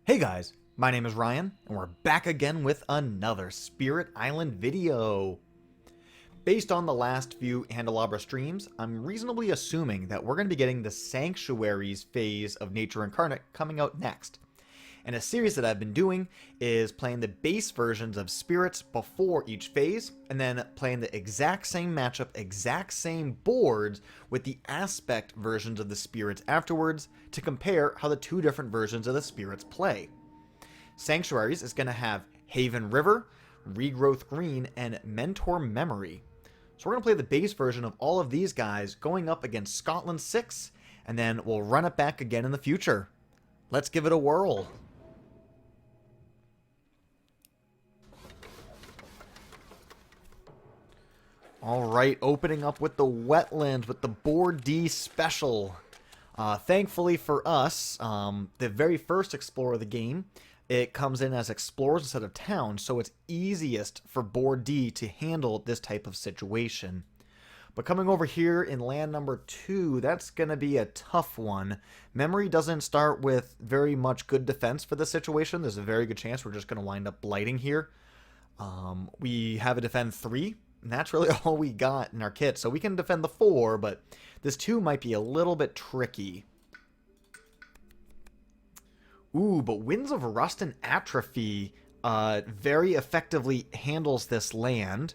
Hey guys, my name is Ryan, and we're back again with another Spirit Island video. Based on the last few Candelabra streams, I'm reasonably assuming that we're going to be getting the Sanctuaries phase of Nature Incarnate coming out next. And a series that I've been doing is playing the base versions of Spirits before each phase, and then playing the exact same matchup, exact same boards with the aspect versions of the Spirits afterwards to compare how the two different versions of the Spirits play. Sanctuaries is going to have Haven River, Regrowth Green, and Mentor Memory. So we're going to play the base version of all of these guys going up against Scotland 6, and then we'll run it back again in the future. Let's give it a whirl. Alright, opening up with the Wetlands with the Board D Special. Thankfully for us, the very first Explorer of the game, it comes in as Explorers instead of Towns, so it's easiest for Board D to handle this type of situation. But coming over here in land number 2, that's going to be a tough one. Memory doesn't start with very much good defense for this situation. There's a very good chance we're just going to wind up blighting here. We have a defend 3. And that's really all we got in our kit. So we can defend the 4, but this 2 might be a little bit tricky. Ooh, but Winds of Rust and Atrophy very effectively handles this land.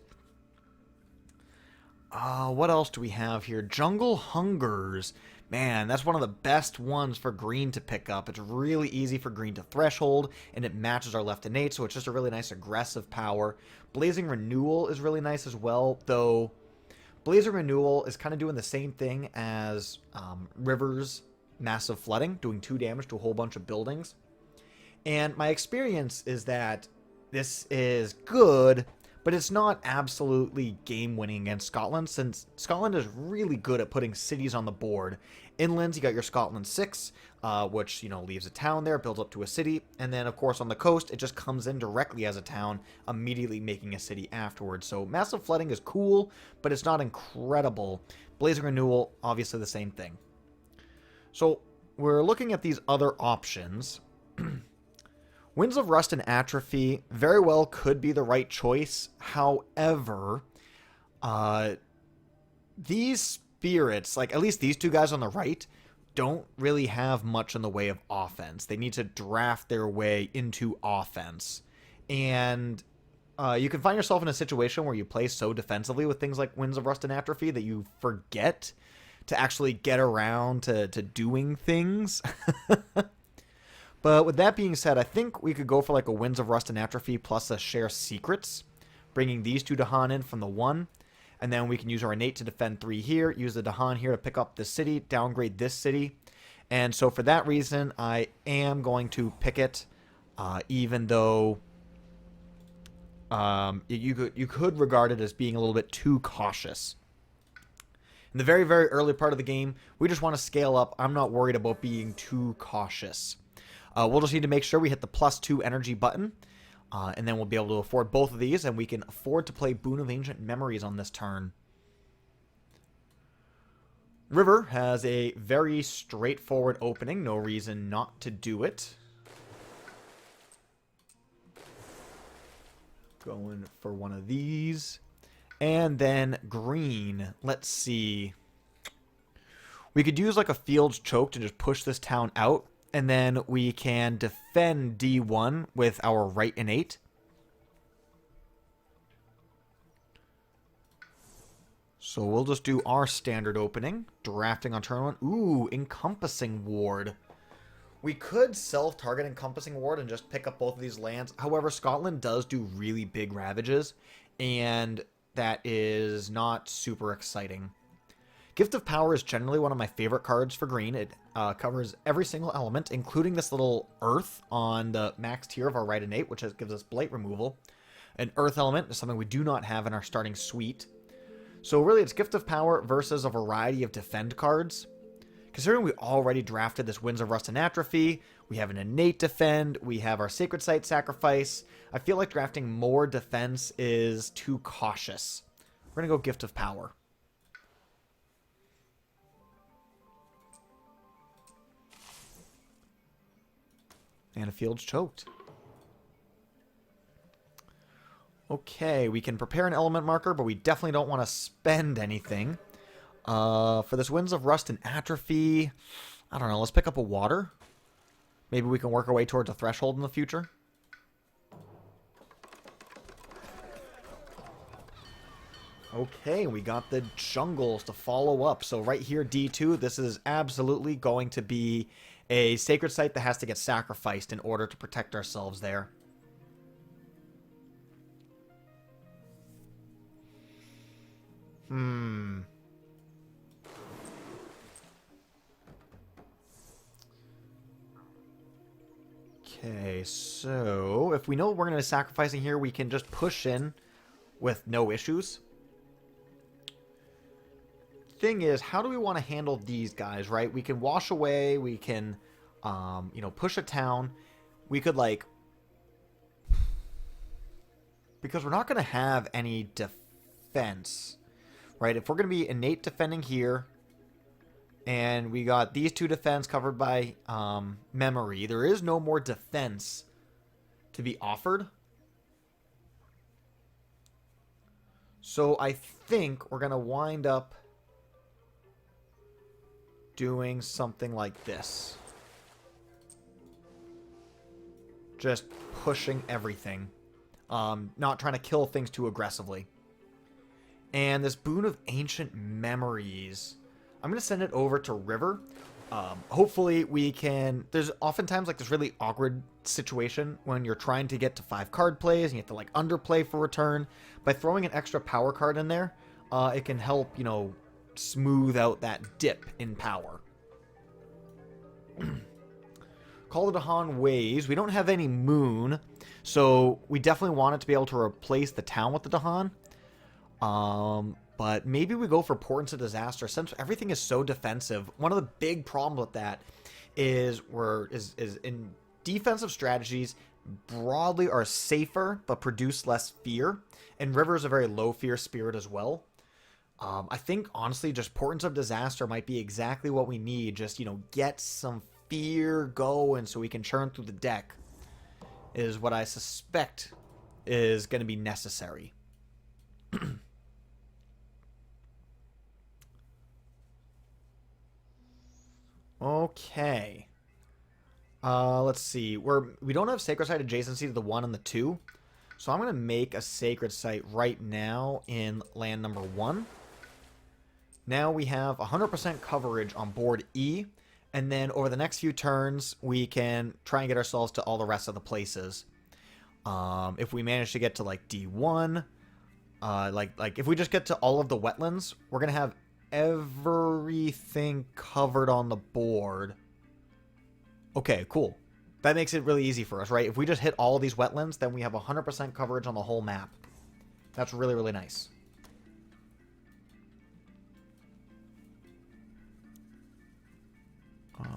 What else do we have here? Jungle Hungers. Man, that's one of the best ones for green to pick up. It's really easy for green to threshold, and it matches our left innate, so it's just a really nice aggressive power. Blazing Renewal is really nice as well, though Blazing Renewal is kind of doing the same thing as River's Massive Flooding, doing 2 damage to a whole bunch of buildings. And my experience is that this is good, but it's not absolutely game-winning against Scotland, since Scotland is really good at putting cities on the board. Inlands, you got your Scotland 6, which, leaves a town there, builds up to a city. And then, of course, on the coast, it just comes in directly as a town, immediately making a city afterwards. So Massive Flooding is cool, but it's not incredible. Blazing Renewal, obviously the same thing. So we're looking at these other options. Winds of Rust and Atrophy very well could be the right choice. However, these spirits, like at least these two guys on the right, don't really have much in the way of offense. They need to draft their way into offense. And you can find yourself in a situation where you play so defensively with things like Winds of Rust and Atrophy that you forget to actually get around to doing things. But with that being said, I think we could go for like a Winds of Rust and Atrophy plus a Share Secrets, bringing these two Dahan in from the 1. And then we can use our innate to defend 3 here, use the Dahan here to pick up this city, downgrade this city. And so for that reason, I am going to pick it, even though you could regard it as being a little bit too cautious. In the very, very early part of the game, we just want to scale up. I'm not worried about being too cautious. We'll just need to make sure we hit the +2 energy button, and then we'll be able to afford both of these, and we can afford to play Boon of Ancient Memories on this turn. River has a very straightforward opening, no reason not to do it. Going for one of these. And then green, let's see. We could use like a Field's Choke to just push this town out. And then we can defend D1 with our right innate. So we'll just do our standard opening. Drafting on turn 1. Ooh, Encompassing Ward. We could self-target Encompassing Ward and just pick up both of these lands. However, Scotland does do really big ravages. And that is not super exciting. Gift of Power is generally one of my favorite cards for green. It covers every single element, including this little Earth on the max tier of our right innate, which gives us Blight removal. An Earth element is something we do not have in our starting suite. So really, it's Gift of Power versus a variety of defend cards. Considering we already drafted this Winds of Rust and Atrophy, we have an innate defend, we have our Sacred Site Sacrifice, I feel like drafting more defense is too cautious. We're going to go Gift of Power. And a field's choked. Okay, we can prepare an element marker, but we definitely don't want to spend anything. For this Winds of Rust and Atrophy, I don't know, let's pick up a water. Maybe we can work our way towards a threshold in the future. Okay, we got the jungles to follow up. So right here, D2, this is absolutely going to be a sacred site that has to get sacrificed in order to protect ourselves there. Okay, so if we know we're going to be sacrificing here, we can just push in with no issues. Thing is, how do we want to handle these guys, right? We can wash away, we can, push a town. We could, like... Because we're not going to have any defense, right? If we're going to be innate defending here, and we got these two defense covered by memory, there is no more defense to be offered. So I think we're going to wind up doing something like this. Just pushing everything. Not trying to kill things too aggressively. And this Boon of Ancient Memories, I'm going to send it over to River. Hopefully we can... There's oftentimes like this really awkward situation when you're trying to get to 5 card plays and you have to like underplay for return. By throwing an extra power card in there, it can help, smooth out that dip in power. Call of Dahan Ways. We don't have any moon, so we definitely want it to be able to replace the town with the Dahan. But maybe we go for Portents of Disaster since everything is so defensive. One of the big problems with that is in defensive strategies broadly are safer but produce less fear, and River is a very low fear spirit as well. I think, honestly, just Portents of Disaster might be exactly what we need. Just, get some fear going so we can churn through the deck is what I suspect is going to be necessary. Okay. Let's see. We don't have Sacred Site adjacency to the 1 and the 2. So I'm going to make a Sacred Site right now in land number 1. Now we have 100% coverage on board E, and then over the next few turns, we can try and get ourselves to all the rest of the places. If we manage to get to like D1, like if we just get to all of the wetlands, we're gonna have everything covered on the board. Okay, cool. That makes it really easy for us, right? If we just hit all of these wetlands, then we have 100% coverage on the whole map. That's really, really nice.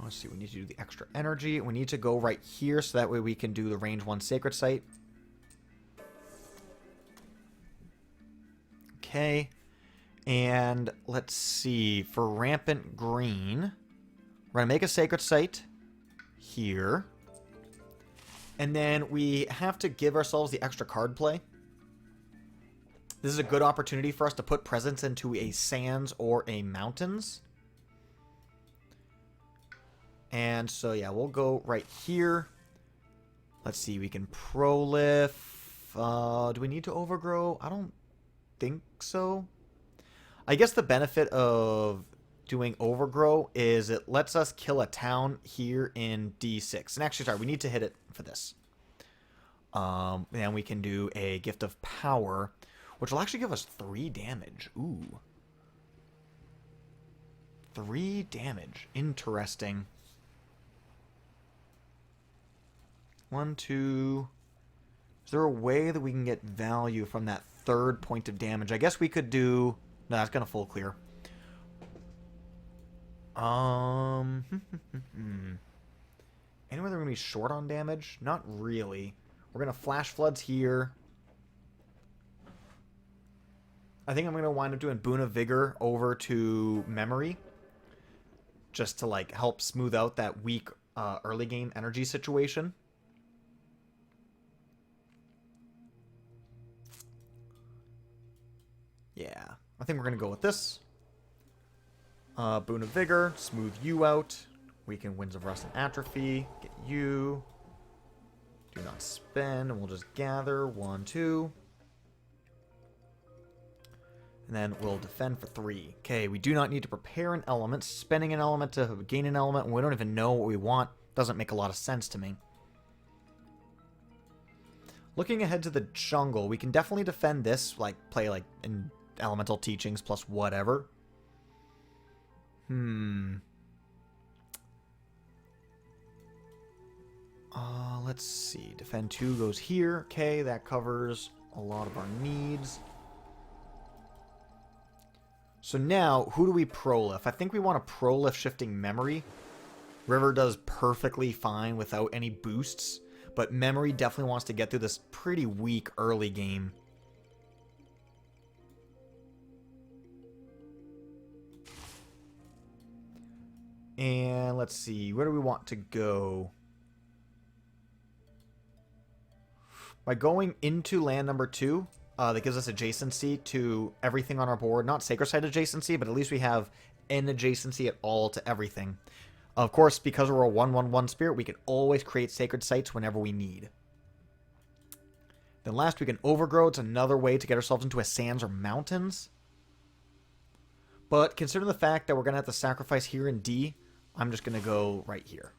Let's see, we need to do the extra energy. We need to go right here so that way we can do the range 1 Sacred Site. Okay. And let's see, for Rampant Green, we're going to make a Sacred Site here. And then we have to give ourselves the extra card play. This is a good opportunity for us to put presence into a Sands or a Mountains. And so, yeah, we'll go right here. Let's see, we can prolif. Do we need to overgrow? I don't think so. I guess the benefit of doing overgrow is it lets us kill a town here in D6. And actually, sorry, we need to hit it for this. And we can do a Gift of Power, which will actually give us 3 damage. Ooh. 3 damage. Interesting. 1, 2. Is there a way that we can get value from that 3rd point of damage? I guess we could do... No, that's going to full clear. Anywhere they're going to be short on damage? Not really. We're going to Flash Floods here. I think I'm going to wind up doing Boon of Vigor over to Memory. Just to, like, help smooth out that weak early game energy situation. I think we're going to go with this. Boon of Vigor, smooth you out. Weaken Winds of Rust and Atrophy. Get you. Do not spend, and we'll just gather. 1, 2. And then we'll defend for 3. Okay, we do not need to prepare an element. Spending an element to gain an element when we don't even know what we want doesn't make a lot of sense to me. Looking ahead to the jungle, we can definitely defend this, like play like in elemental teachings plus whatever. Let's see. Defend 2 goes here. Okay, that covers a lot of our needs. So now, who do we prolift? I think we want to prolift Shifting Memory. River does perfectly fine without any boosts, but Memory definitely wants to get through this pretty weak early game. And let's see, where do we want to go? By going into land number 2, that gives us adjacency to everything on our board. Not Sacred Site adjacency, but at least we have an adjacency at all to everything. Of course, because we're a 1/1/1 spirit, we can always create Sacred Sites whenever we need. Then last, we can Overgrow. It's another way to get ourselves into a sands or mountains. But considering the fact that we're going to have to sacrifice here in D, I'm just going to go right here.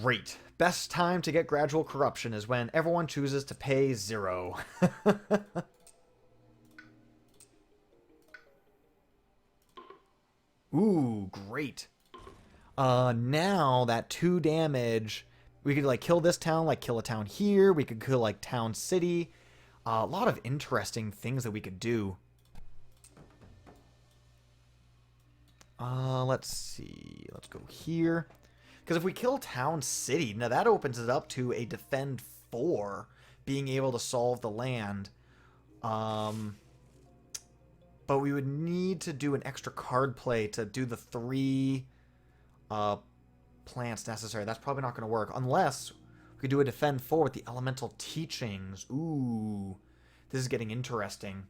Great. Best time to get gradual corruption is when everyone chooses to pay 0. Ooh, great. Now that 2 damage, we could like kill this town, like kill a town here. We could kill like town city. A lot of interesting things that we could do. Let's see. Let's go here. Because if we kill town city, now that opens it up to a defend 4 being able to solve the land. But we would need to do an extra card play to do the 3 plants necessary. That's probably not going to work unless we could do a defend 4 with the elemental teachings. Ooh, this is getting interesting.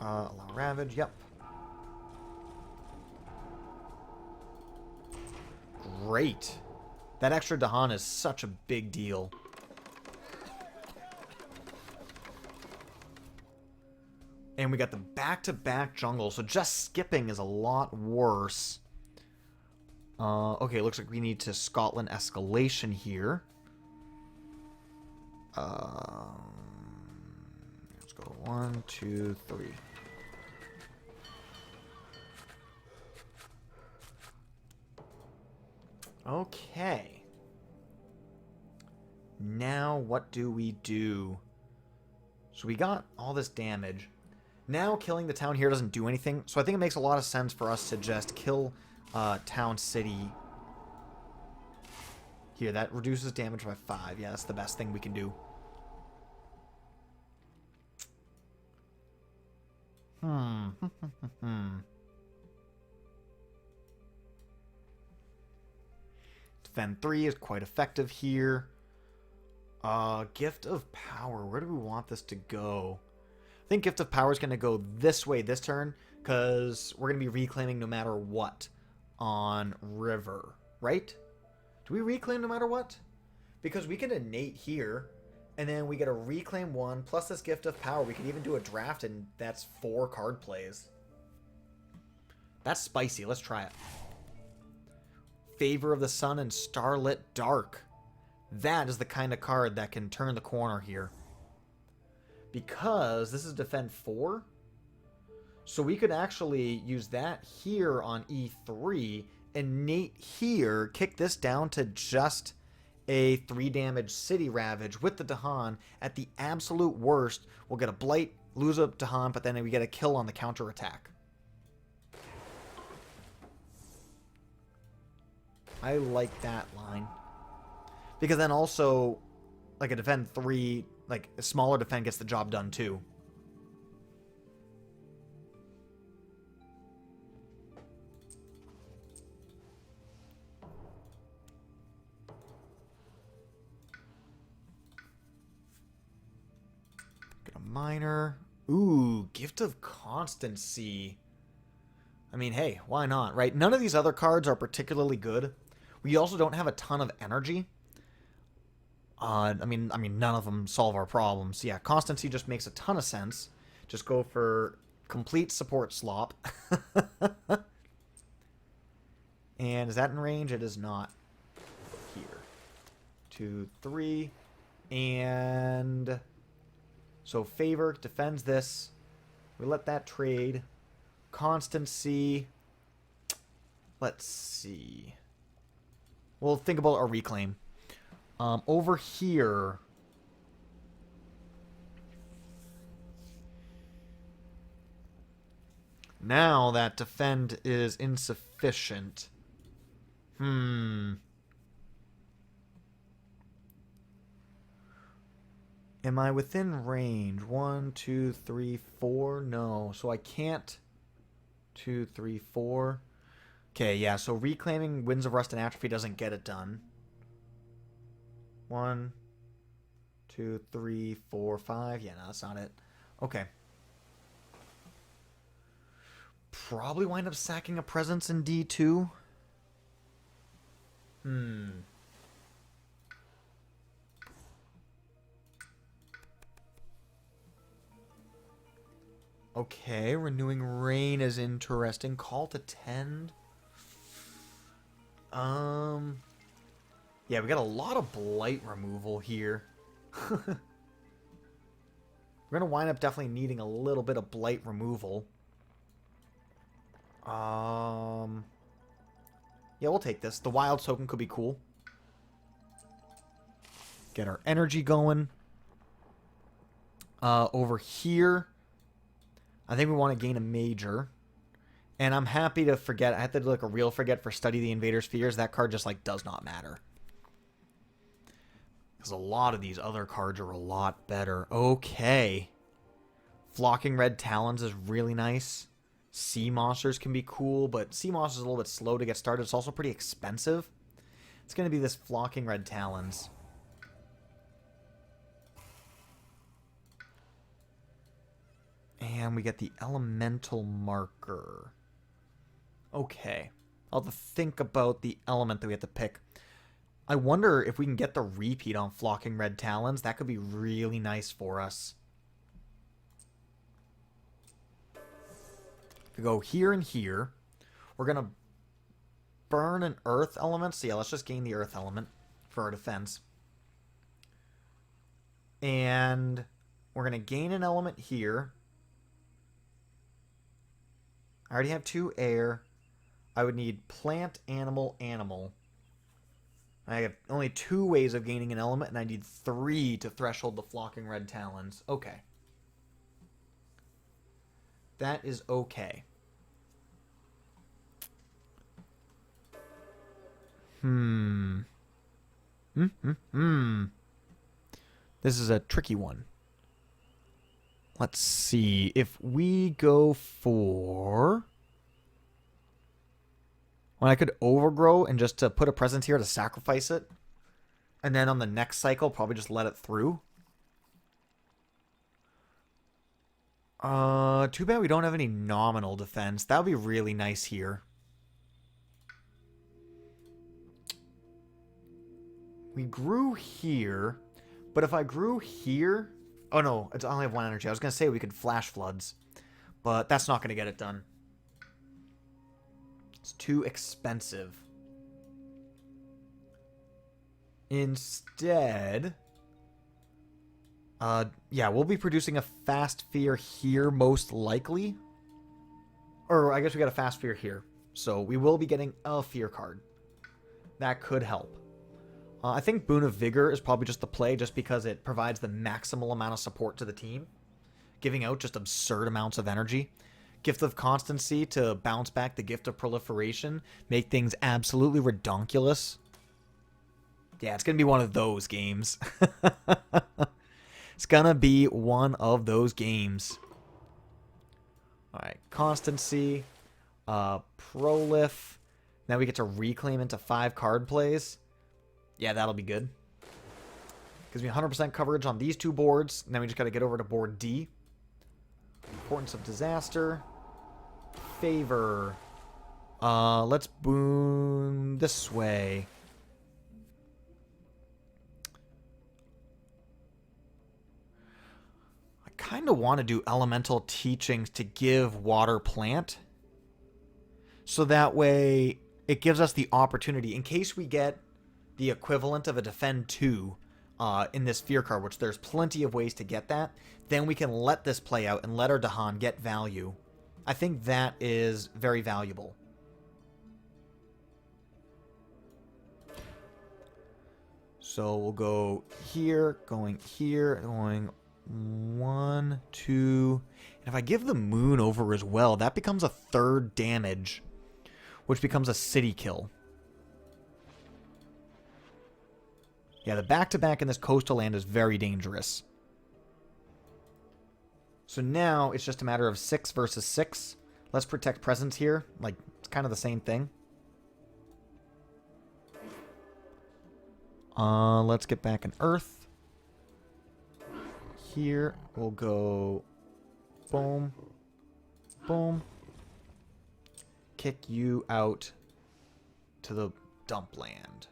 Allow Ravage, yep. Great. That extra Dahan is such a big deal. And we got the back-to-back jungle, so just skipping is a lot worse. Okay, looks like we need to Scotland escalation here. Let's go 1, 2, 3. Okay. Now what do we do? So we got all this damage. Now killing the town here doesn't do anything, so I think it makes a lot of sense for us to just kill town city here. That reduces damage by 5. Yeah, that's the best thing we can do. Defend 3 is quite effective here. Gift of Power. Where do we want this to go? I think Gift of Power is going to go this way this turn, because we're going to be reclaiming no matter what on River, right? Do we reclaim no matter what? Because we can innate here, and then we get a reclaim 1, plus this Gift of Power. We could even do a draft, and that's 4 card plays. That's spicy. Let's try it. Favor of the Sun and Starlit Dark. That is the kind of card that can turn the corner here. Because this is defend 4. So we could actually use that here on E3, innate here, kick this down to just a 3 damage City Ravage with the Dahan. At the absolute worst, we'll get a Blight, lose a Dahan, but then we get a kill on the counter attack. I like that line. Because then also, like a defend 3, like a smaller defend gets the job done too. Minor. Ooh, Gift of Constancy. I mean, hey, why not, right? None of these other cards are particularly good. We also don't have a ton of energy. I mean, none of them solve our problems. Yeah, Constancy just makes a ton of sense. Just go for complete support slop. And is that in range? It is not. Here. 2, 3. And so Favor defends this. We let that trade. Constancy. Let's see. We'll think about our reclaim. Over here. Now that defend is insufficient. Am I within range? 1, 2, 3, 4? No. So I can't. 2, 3, 4. Okay, yeah. So reclaiming Winds of Rust and Atrophy doesn't get it done. 1, 2, 3, 4, 5. Yeah, no, that's not it. Okay. Probably wind up sacking a presence in D2. Okay, Renewing Rain is interesting. Call to Tend. Yeah, we got a lot of blight removal here. We're gonna wind up definitely needing a little bit of blight removal. Yeah, we'll take this. The wild token could be cool. Get our energy going. Over here, I think we want to gain a major. And I'm happy to forget. I had to do like a real forget for Study the Invader's Fears. That card just like does not matter. Because a lot of these other cards are a lot better. Okay. Flocking Red Talons is really nice. Sea Monsters can be cool, but Sea Monsters is a little bit slow to get started. It's also pretty expensive. It's going to be this Flocking Red Talons. And we get the Elemental Marker. Okay. I'll have to think about the element that we have to pick. I wonder if we can get the repeat on Flocking Red Talons. That could be really nice for us. If we go here and here, we're going to burn an earth element. So yeah, let's just gain the earth element for our defense. And we're going to gain an element here. I already have 2 air. I would need plant, animal, animal. I have only 2 ways of gaining an element, and I need 3 to threshold the Flocking Red Talons. Okay. That is okay. This is a tricky one. Let's see. If we go for... When I could overgrow and just to put a presence here to sacrifice it. And then on the next cycle, probably just let it through. Too bad we don't have any nominal defense. That would be really nice here. We grew here. But if I grew here... Oh no, I only have 1 energy. I was going to say we could Flash Floods. But that's not going to get it done. It's too expensive. Instead... yeah, we'll be producing a Fast Fear here, most likely. Or I guess we got a Fast Fear here. So we will be getting a Fear card. That could help. I think Boon of Vigor is probably just the play, just because it provides the maximal amount of support to the team. Giving out just absurd amounts of energy. Gift of Constancy to bounce back the Gift of Proliferation. Make things absolutely redonkulous. Yeah, it's going to be one of those games. It's going to be one of those games. Alright, Constancy. Prolif. Now we get to reclaim into 5 card plays. Yeah, that'll be good. Gives me 100% coverage on these two boards. And then we just got to get over to board D. Importance of disaster. Favor. Let's boon this way. I kind of want to do elemental teachings to give water plant. So that way it gives us the opportunity, in case we get the equivalent of a defend 2 in this fear card, which there's plenty of ways to get that, then we can let this play out and let our Dahan get value. I think that is very valuable. So we'll go here, going 1, 2. And if I give the moon over as well, that becomes a 3rd damage, which becomes a city kill. Yeah, the back-to-back in this coastal land is very dangerous. So now it's just a matter of 6 versus 6. Let's protect presence here. Like, it's kind of the same thing. Let's get back in Earth. Here, we'll go... Boom. Boom. Kick you out to the dump land.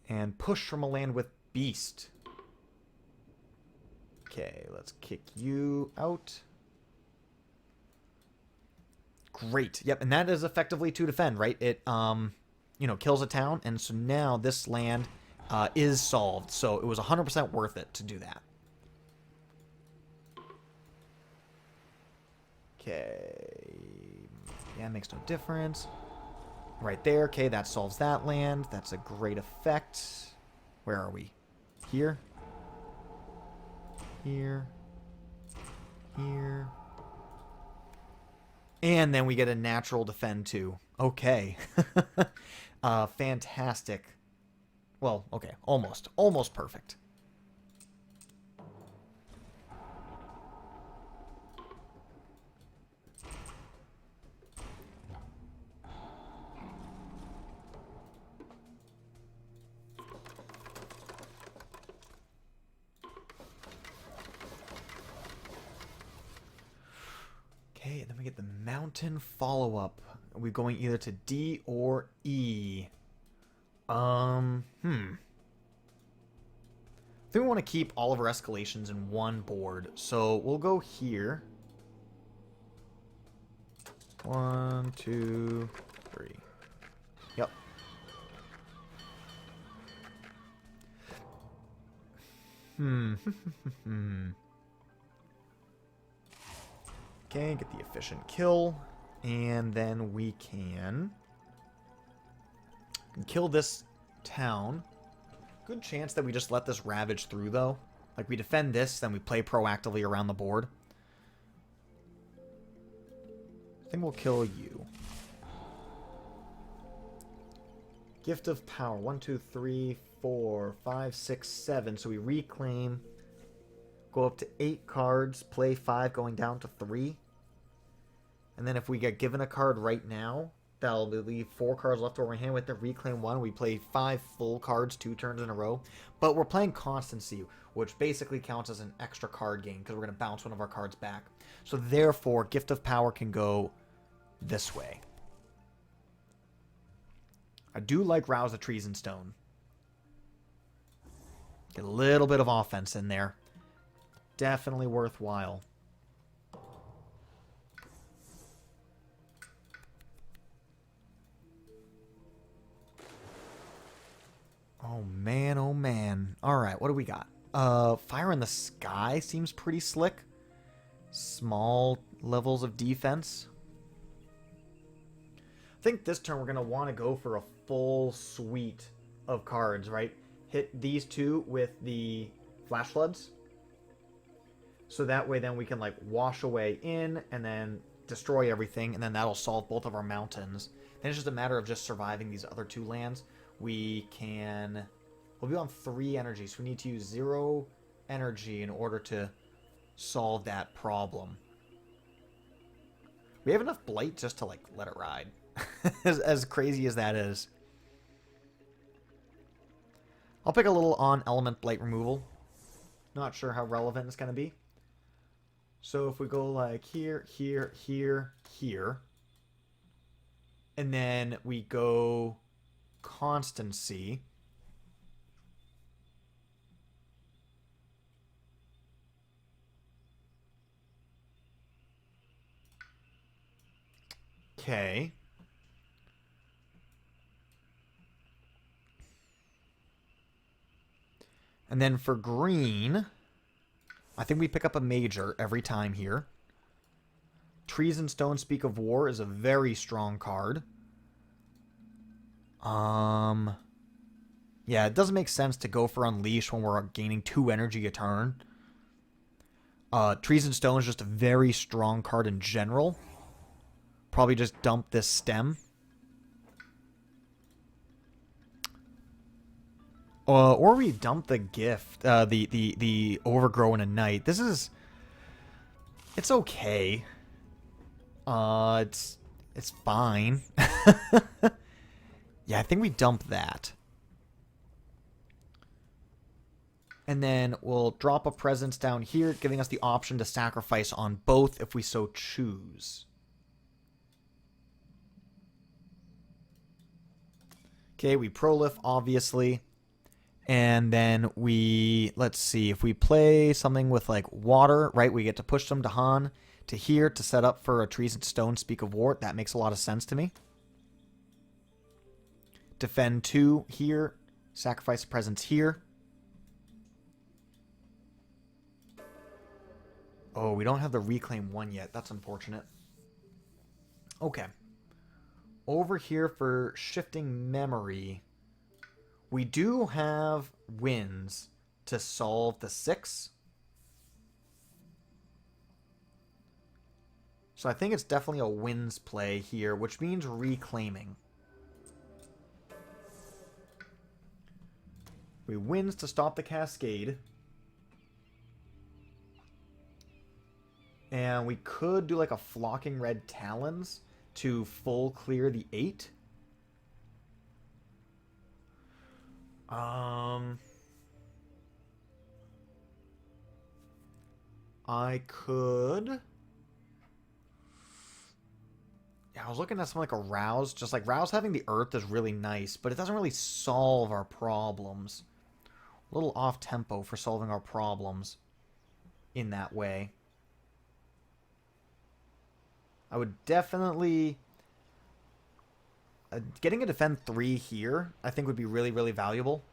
And push from a land with beast. Okay, let's kick you out. Great. Yep, and that is effectively to defend, right? It, you know, kills a town, and so now this land is solved. So it was 100% worth it to do that. Okay. Yeah, makes no difference. Right there. Okay, that solves that land. That's a great effect. Where are we? Here. Here. Here. And then we get a natural defend too. Okay. Fantastic. Well, okay. Almost. Almost perfect. Okay, then we get the mountain follow-up. We're going either to D or E. I think we want to keep all of our escalations in one board. So we'll go here. 1, 2, 3. Yep. Okay, get the efficient kill. And then we can kill this town. Good chance that we just let this ravage through, though. Like, we defend this, then we play proactively around the board. I think we'll kill you. Gift of Power. 1, 2, 3, 4, 5, 6, 7. So we reclaim. Go up to 8 cards. Play 5, going down to 3. And then if we get given a card right now, that'll leave 4 cards left over in hand. With the reclaim 1, we play 5 full cards 2 turns in a row. But we're playing Constancy, which basically counts as an extra card game because we're going to bounce one of our cards back. So therefore, Gift of Power can go this way. I do like Rouse the Treason Stone. Get a little bit of offense in there. Definitely worthwhile. Oh, man, oh, man. All right, what do we got? Fire in the Sky seems pretty slick. Small levels of defense. I think this turn we're going to want to go for a full suite of cards, right? Hit these 2 with the Flash Floods. So that way then we can, like, wash away in and then destroy everything, and then that'll solve both of our mountains. Then it's just a matter of just surviving these other 2 lands. We'll be on 3 energy, so we need to use 0 energy in order to solve that problem. We have enough blight just to, like, let it ride. as crazy as that is. I'll pick a little on element blight removal. Not sure how relevant it's going to be. So if we go like here, here, here, here, and then we go constancy. Okay. And then for green, I think we pick up a major every time here. Trees and Stones Speak of War is a very strong card. Yeah, it doesn't make sense to go for Unleash when we're gaining 2 energy a turn. Trees and Stones is just a very strong card in general. Probably just dump this stem. Or we dump the gift, the Overgrow in a Night. This is... It's okay. It's fine. Yeah, I think we dump that. And then we'll drop a presence down here, giving us the option to sacrifice on both if we so choose. Okay, we prolif, obviously. And then we, let's see, if we play something with like water, right, we get to push them to Han, to here, to set up for a Trees and Stones Speak of War. That makes a lot of sense to me. Defend 2 here, sacrifice a presence here. Oh, we don't have the Reclaim 1 yet. That's unfortunate. Okay. Over here for Shifting Memory, we do have Winds to solve the 6. So I think it's definitely a Winds play here, which means reclaiming. We Winds to stop the Cascade. And we could do like a Flocking Red Talons to full clear the 8. I could... Yeah, I was looking at something like a Rouse. Just like Rouse having the Earth is really nice, but it doesn't really solve our problems. A little off-tempo for solving our problems in that way. I would definitely... getting a defend 3 here, I think would be really, really valuable.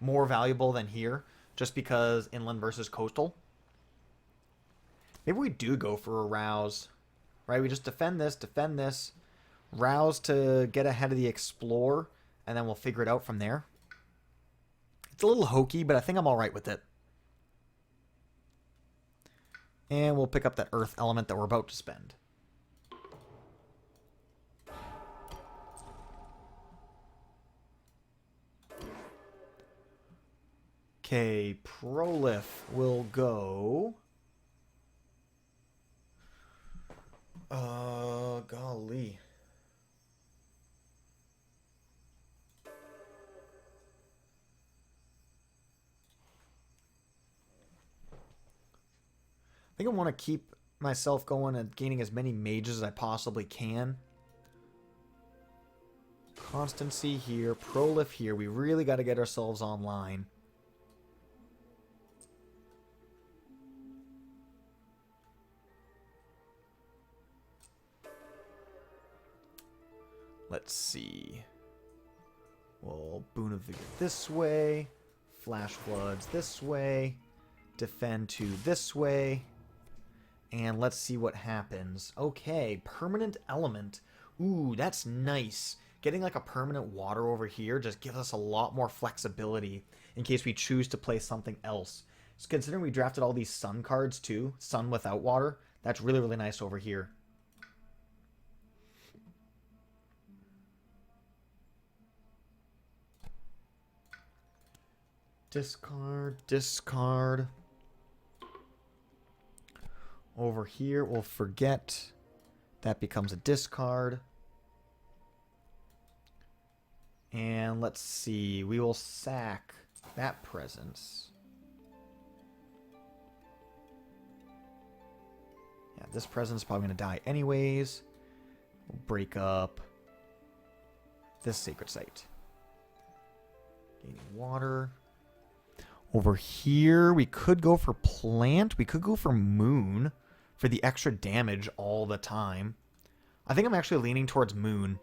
More valuable than here, just because inland versus coastal. Maybe we do go for a Rouse. Right, we just defend this, Rouse to get ahead of the Explore, and then we'll figure it out from there. It's a little hokey, but I think I'm alright with it. And we'll pick up that Earth element that we're about to spend. Okay, Prolif will go... golly. I think I want to keep myself going and gaining as many mages as I possibly can. Constancy here, Prolif here. We really got to get ourselves online. Let's see. We'll Boon of Vigor this way. Flash Floods this way. Defend 2 this way. And let's see what happens. Okay, Permanent Element. Ooh, that's nice. Getting like a permanent water over here just gives us a lot more flexibility in case we choose to play something else. So considering we drafted all these Sun cards too, Sun without water, that's really, really nice over here. Discard, discard. Over here, we'll forget. That becomes a discard. And let's see. We will sack that presence. Yeah, this presence is probably going to die anyways. We'll break up this sacred site. Gaining water. Over here, we could go for plant. We could go for moon for the extra damage all the time. I think I'm actually leaning towards moon.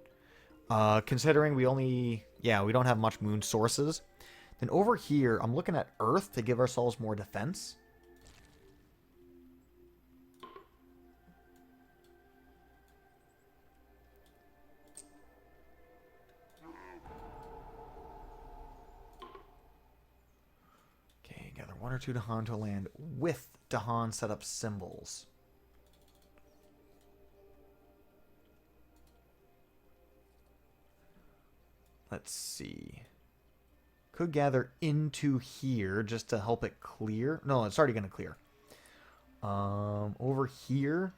Considering we only... Yeah, we don't have much moon sources. Then over here, I'm looking at earth to give ourselves more defense. Gather 1 or 2 Dahan to land with Dahan set up symbols. Let's see. Could gather into here just to help it clear. No, it's already going to clear. Over here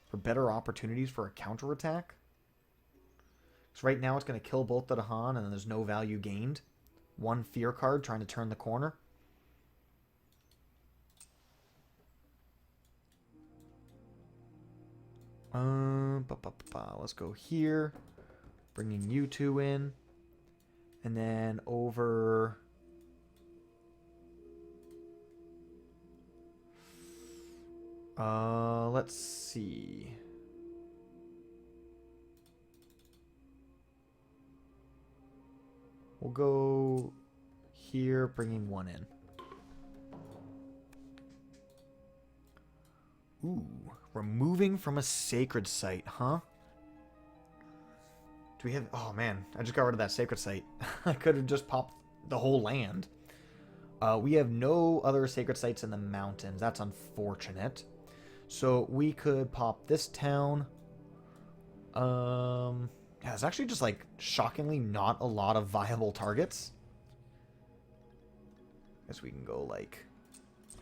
for better opportunities for a counterattack. Because right now it's going to kill both the Dahan and then there's no value gained. 1 fear card trying to turn the corner. Let's go here. Bringing you 2 in. And then over... let's see. We'll go here, bringing 1 in. Ooh, removing from a sacred site, huh? Do we have... Oh, man. I just got rid of that sacred site. I could have just popped the whole land. We have no other sacred sites in the mountains. That's unfortunate. So we could pop this town. Yeah, it's actually just, like, shockingly not a lot of viable targets. Guess we can go, like,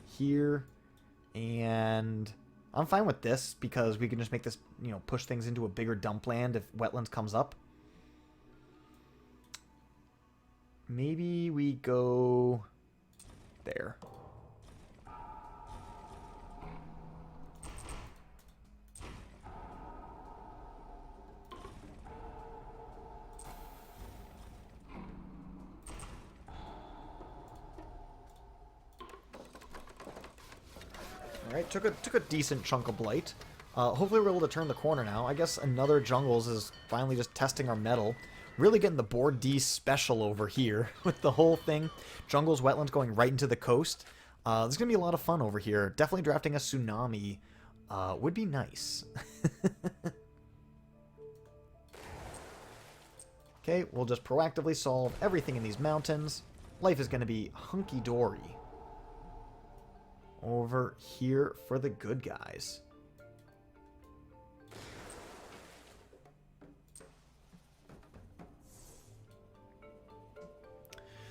here. And... I'm fine with this because we can just make this, you know, push things into a bigger dump land if wetlands comes up. Maybe we go there. Alright, took a decent chunk of blight. Hopefully we're able to turn the corner now. I guess another jungles is finally just testing our mettle. Really getting the board D special over here with the whole thing. Jungles, wetlands going right into the coast. This is going to be a lot of fun over here. Definitely drafting a tsunami would be nice. Okay, we'll just proactively solve everything in these mountains. Life is going to be hunky-dory. Over here for the good guys.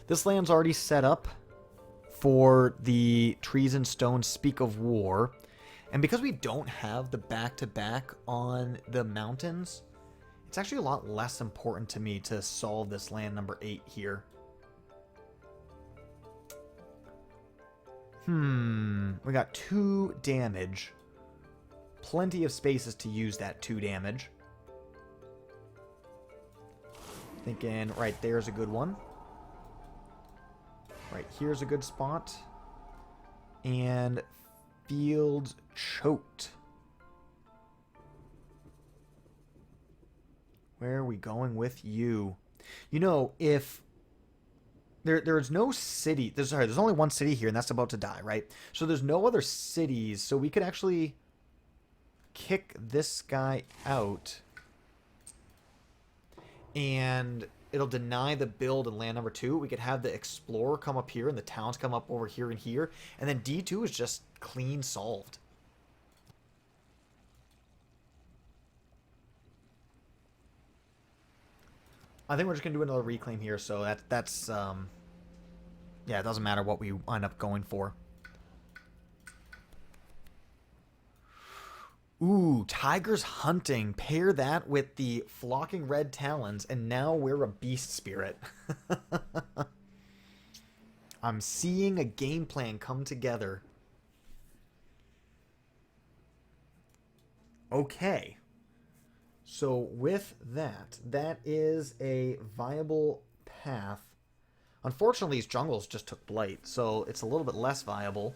This land's already set up for the trees and stones speak of war. And because we don't have the back-to-back on the mountains, it's actually a lot less important to me to solve this land number 8 here. We got 2 damage. Plenty of spaces to use that 2 damage. Thinking right there's a good one. Right here's a good spot. And fields choked. Where are we going with you? You know, if... There's no city. There's only one city here, and that's about to die, right? So there's no other cities, so we could actually kick this guy out. And it'll deny the build in land number 2. We could have the explorer come up here, and the towns come up over here and here. And then D2 is just clean solved. I think we're just going to do another reclaim here, so that's yeah, it doesn't matter what we wind up going for. Ooh, Tiger's Hunting. Pair that with the Flocking Red Talons, and now we're a Beast Spirit. I'm seeing a game plan come together. Okay. So with that, that is a viable path. Unfortunately, these jungles just took Blight, so it's a little bit less viable.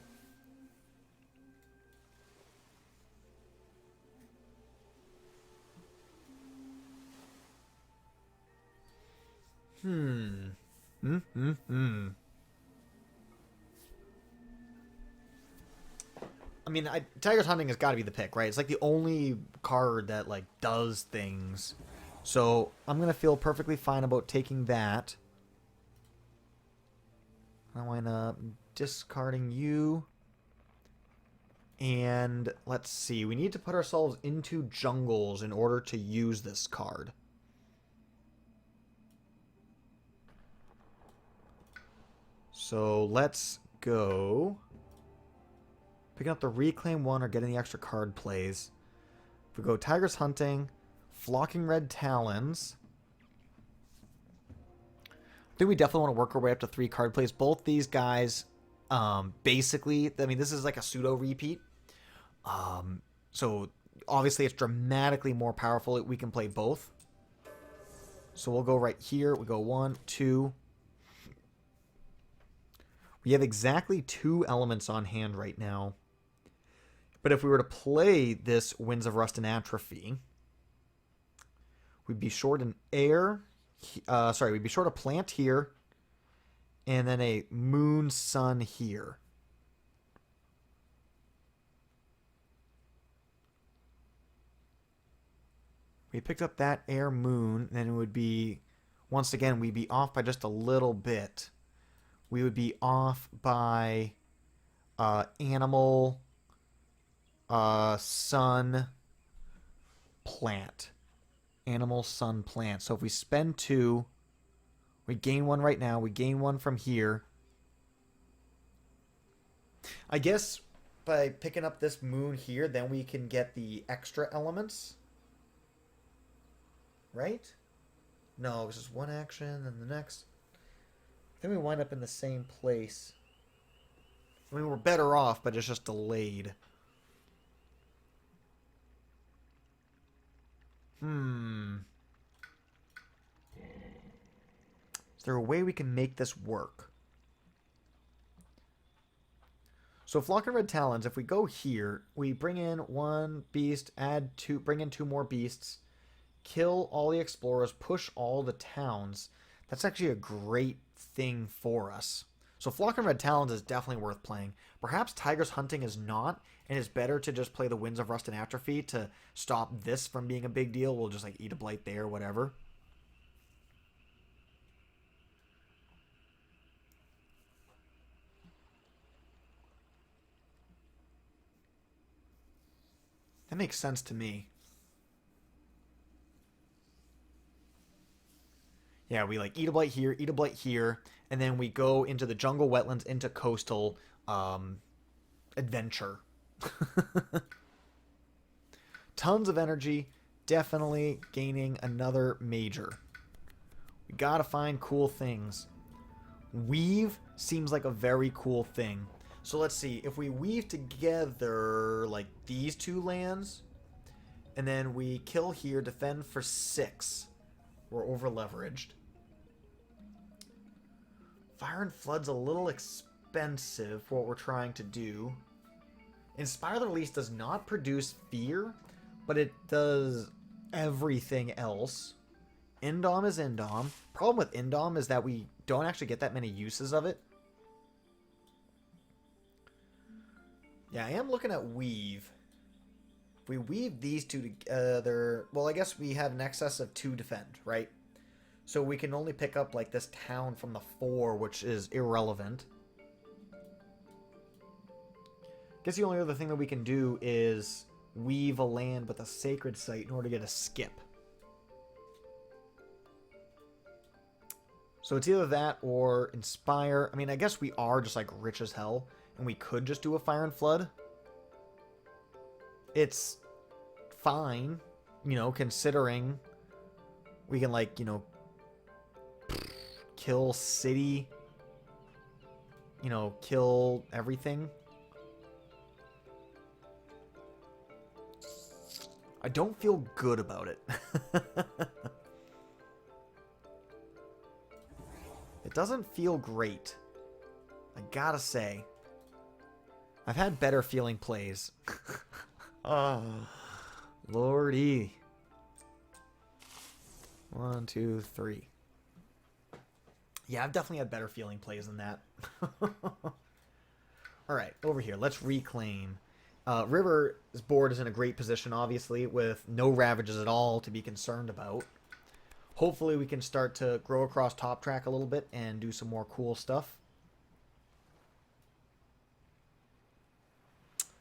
Hmm. I mean, Tiger's Hunting has got to be the pick, right? It's like the only card that like does things. So I'm gonna feel perfectly fine about taking that. I wind up discarding you. And let's see, we need to put ourselves into jungles in order to use this card. So let's go. Picking up the Reclaim one or getting the extra card plays. If we go Tiger's Hunting, Flocking Red Talons. I think we definitely want to work our way up to 3 card plays. Both these guys, basically, I mean, this is like a pseudo repeat. So obviously it's dramatically more powerful. We can play both. So we'll go right here. We go 1, 2. We have exactly 2 elements on hand right now. But if we were to play this Winds of Rust and Atrophy, we'd be short an air. We'd be short a plant here, and then a moon sun here. We picked up that air moon, then it would be, once again, we'd be off by just a little bit. We would be off by animal, sun, plant. Animal, sun, plant. So if we spend 2, we gain 1 right now. We gain 1 from here. I guess by picking up this moon here, then we can get the extra elements. Right? No, it's just 1 action and the next. Then we wind up in the same place. I mean, we're better off, but it's just delayed. Is there a way we can make this work? So Flocking Red Talons, if we go here, we bring in 1 beast, add 2, bring in 2 more beasts, kill all the explorers, push all the towns. That's actually a great thing for us. So Flocking Red Talons is definitely worth playing. Perhaps Tiger's Hunting is not, and it's better to just play the Winds of Rust and Atrophy to stop this from being a big deal. We'll just like eat a blight there, whatever. That makes sense to me. Yeah, we like eat a blight here, and then we go into the jungle wetlands, into coastal adventure. Tons of energy, definitely gaining another major. We gotta find cool things. Weave seems like a very cool thing. So let's see, if we weave together like these 2 lands, and then we kill here, defend for 6. We're over leveraged. Fire and Flood's a little expensive for what we're trying to do. Inspire the Release does not produce fear, but it does everything else. Indom is Indom. Problem with Indom is that we don't actually get that many uses of it. Yeah, I am looking at Weave. If we weave these 2 together, well, I guess we have an excess of 2 defend, right? So we can only pick up like this town from the 4, which is irrelevant. Guess the only other thing that we can do is weave a land with a sacred site in order to get a skip. So it's either that or Inspire. I mean, I guess we are just like rich as hell, and we could just do a Fire and Flood. It's fine, you know, considering we can, like, you know, kill city, you know, kill everything. I don't feel good about it. It doesn't feel great. I gotta say. I've had better feeling plays. Oh, Lordy. 1, 2, 3. Yeah, I've definitely had better feeling plays than that. Alright, over here. Let's reclaim. River's board is in a great position, obviously, with no ravages at all to be concerned about. Hopefully we can start to grow across top track a little bit and do some more cool stuff.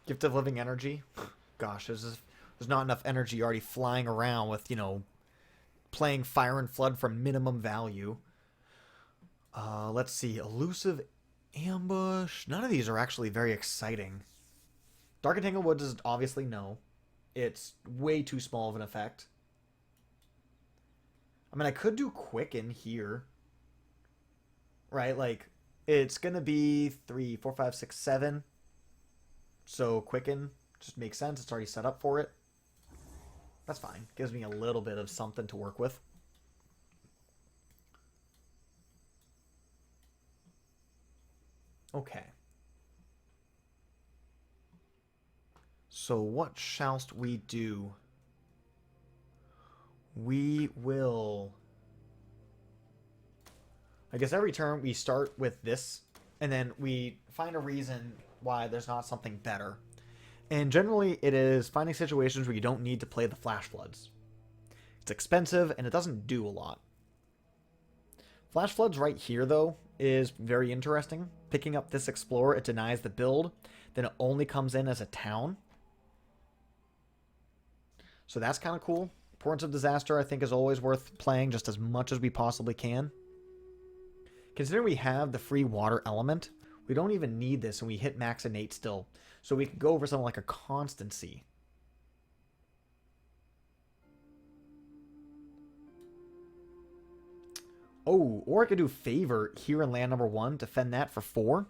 Gift of Living Energy. Gosh, there's not enough energy already flying around with, you know, playing Fire and Flood for minimum value. Let's see. Elusive Ambush. None of these are actually very exciting. Dark Entangled Woods is obviously no. It's way too small of an effect. I mean, I could do Quicken here. Right? Like, it's going to be 3, 4, 5, 6, 7. So Quicken just makes sense. It's already set up for it. That's fine. Gives me a little bit of something to work with. Okay. So what shallst we do? We will... I guess every turn we start with this, and then we find a reason why there's not something better. And generally it is finding situations where you don't need to play the Flash Floods. It's expensive, and it doesn't do a lot. Flash Floods right here, though, is very interesting. Picking up this Explorer, it denies the build. Then it only comes in as a town. So that's kind of cool. Portents of Disaster, I think, is always worth playing just as much as we possibly can. Considering we have the free water element, we don't even need this, and we hit max innate still. So we can go over something like a Constancy. Oh, or I could do Favor here in land number 1, defend that for 4.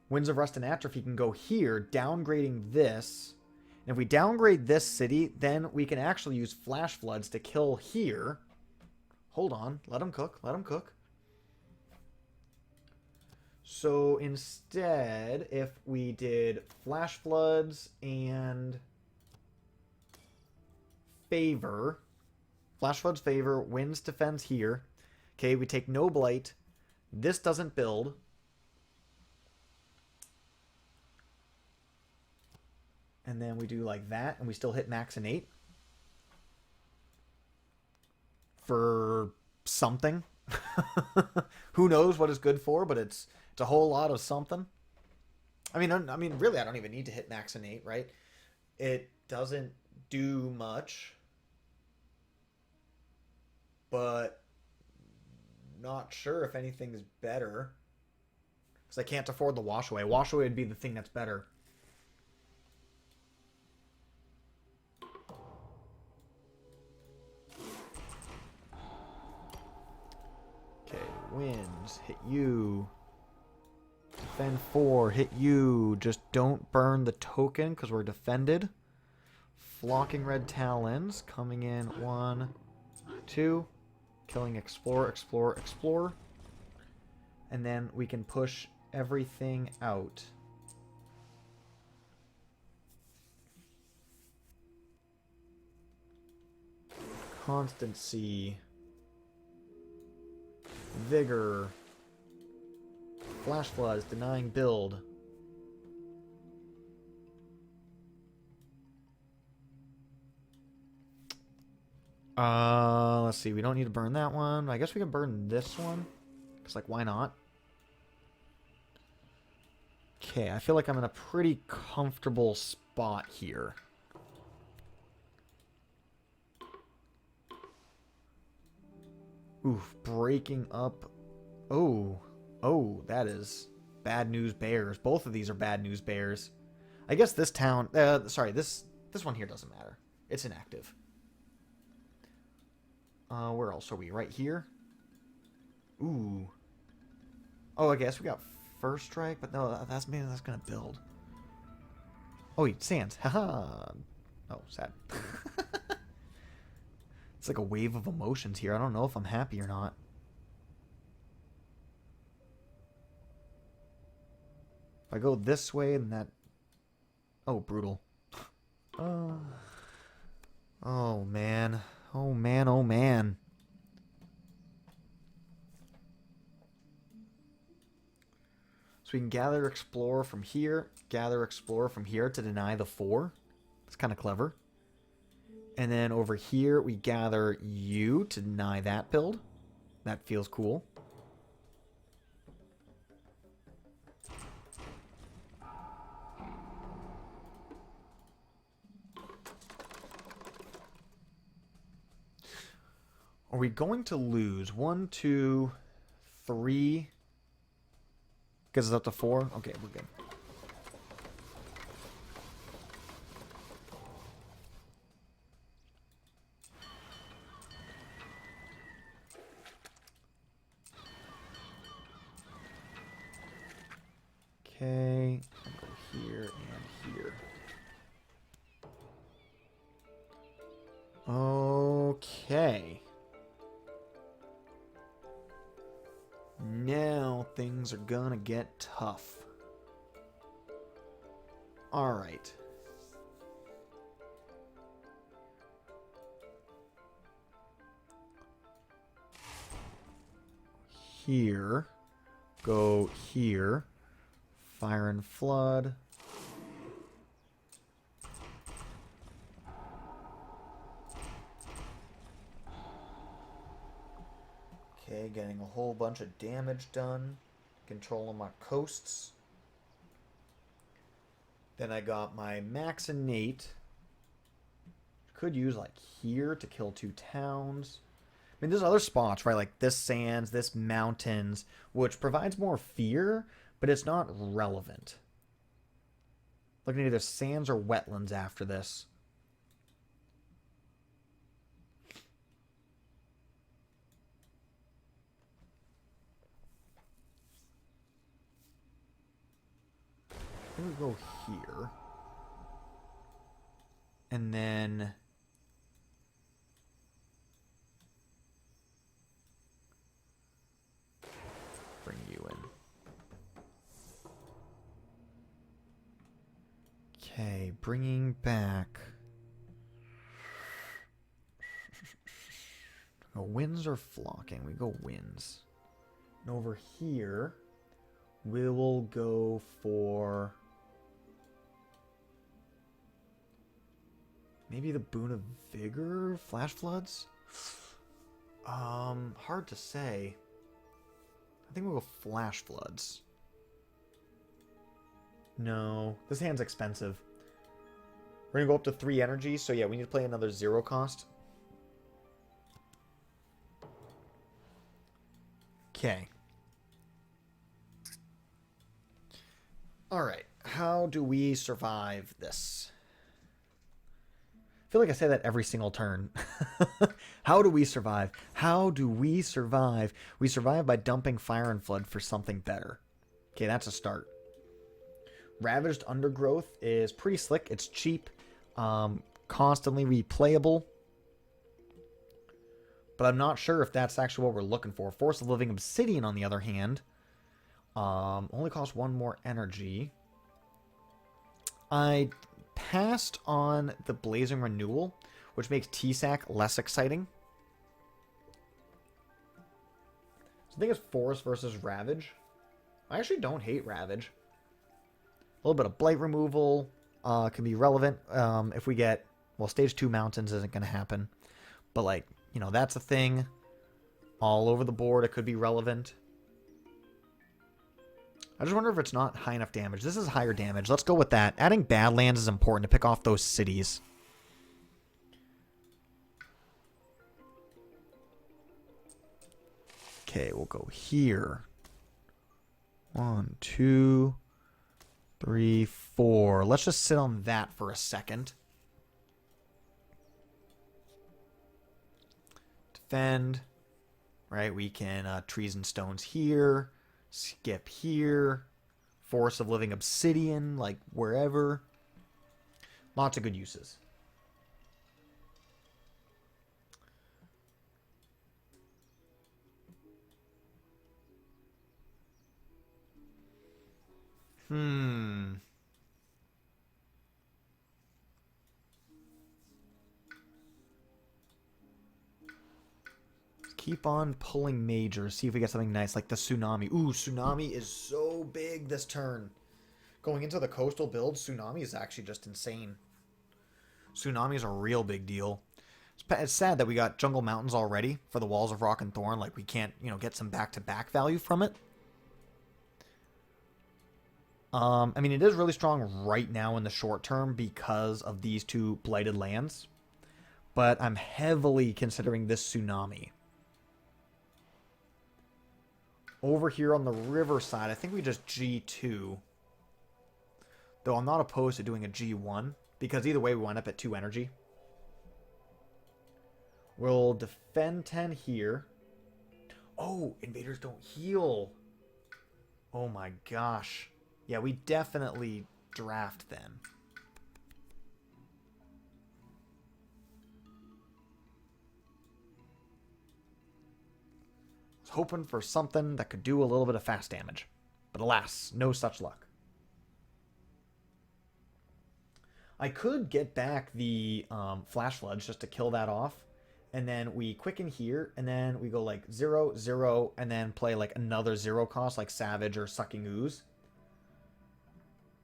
Winds of Rust and Atrophy can go here, downgrading this. And if we downgrade this city, then we can actually use Flash Floods to kill here. Hold on, let them cook, let them cook. So instead, if we did Flash Floods and Favor... Flash Floods Favor, Winds defends here. Okay, we take no Blight. This doesn't build. And then we do like that, and we still hit max innate. For something. Who knows what it's good for, but it's a whole lot of something. I mean, really, I don't even need to hit max innate, right? It doesn't do much. But not sure if anything's better. Because I can't afford the Wash Away. Wash Away would be the thing that's better. Okay, Winds, hit you. Defend 4, hit you. Just don't burn the token because we're defended. Flocking Red Talons, coming in 1, 2. Killing Explorer, Explorer, Explorer. And then we can push everything out. Constancy. Vigor. Flash Floods, denying build. Let's see. We don't need to burn that one. I guess we can burn this one. Because, like, why not? Okay, I feel like I'm in a pretty comfortable spot here. Oof, breaking up. Oh, that is bad news bears. Both of these are bad news bears. I guess this town, this This one here doesn't matter. It's inactive. Where else are we? Right here? Ooh. Oh, I guess we got first strike, but no, that's gonna build. Oh, wait, sands. Haha. Oh, sad. It's like a wave of emotions here. I don't know if I'm happy or not. If I go this way, then that... Oh, brutal. Oh. Oh, man. Oh, man, oh, man. So we can gather explore from here, gather explore from here to deny the 4. It's kind of clever. And then over here, we gather you to deny that build. That feels cool. Are we going to lose 1, 2, 3? Because it's up to 4? Okay, we're good. Okay, I'll go here and here. Okay. Now things are gonna get tough. Alright. Here. Go here. Fire and flood. Okay, getting a whole bunch of damage done. Controlling my coasts. Then I got my max innate. Could use like here to kill 2 towns. I mean, there's other spots, right? Like this sands, this mountains, which provides more fear, but it's not relevant. Looking at either sands or wetlands after this. I'm gonna go here. And then... bring you in. Okay, bringing back... go winds or flocking? We go winds. And over here, we will go for... maybe the Boon of Vigor? Flash Floods? Hard to say. I think we'll go Flash Floods. No, this hand's expensive. We're gonna go up to 3 energy, so yeah, we need to play another 0 cost. Okay. Alright, how do we survive this? I feel like I say that every single turn. How do we survive? How do we survive? We survive by dumping Fire and Flood for something better. Okay, that's a start. Ravaged Undergrowth is pretty slick. It's cheap. Constantly replayable. But I'm not sure if that's actually what we're looking for. Force of Living Obsidian, on the other hand, only costs 1 more energy. I passed on the Blazing Renewal, which makes TSAC less exciting. So I think it's Forest versus Ravage. I actually don't hate Ravage. A little bit of blight removal can be relevant if we get... well, stage 2 mountains isn't going to happen. But, like, you know, that's a thing. All over the board, it could be relevant. I just wonder if it's not high enough damage. This is higher damage. Let's go with that. Adding Badlands is important to pick off those cities. Okay, we'll go here. 1, 2, 3, 4. Let's just sit on that for a second. defend, right? We can trees and stones here, skip here, forest of living obsidian, like wherever. Lots of good uses. Keep on pulling majors. See if we get something nice like the tsunami. Ooh, tsunami is so big this turn. Going into the coastal build, tsunami is actually just insane. Tsunami is a real big deal. It's sad that we got Jungle Mountains already for the Walls of Rock and Thorn. Like, we can't, get some back-to-back value from it. I mean, it is really strong right now in the short term because of these two blighted lands. But I'm heavily considering this tsunami. Over here on the river side, I think we just G2. Though I'm not opposed to doing a G1, because either way we wind up at 2 energy. We'll defend 10 here. Oh, invaders don't heal. Oh my gosh. Yeah, we definitely draft then. I was hoping for something that could do a little bit of fast damage. But alas, no such luck. I could get back the Flash Floods just to kill that off. And then we quicken here, and then we go like 0, 0, and then play like another 0 cost, like Savage or Sucking Ooze.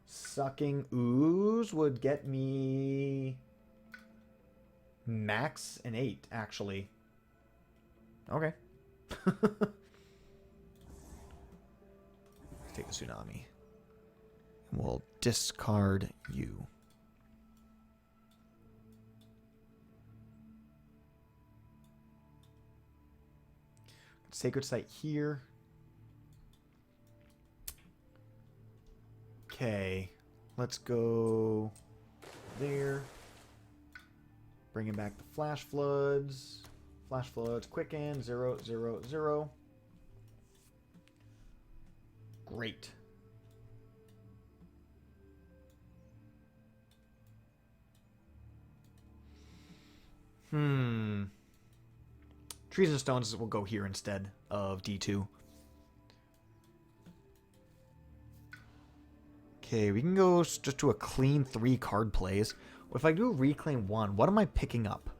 Sucking Ooze would get me max an 8, actually. Okay. Take the tsunami. We'll discard you. Sacred Site here. Okay. Let's go there. Bringing back the Flash Floods. Flash Floods, quicken, 0, 0, 0. Great. Trees and Stones will go here instead of D2. Okay, we can go just to a clean 3 card plays. If I do reclaim 1, what am I picking up?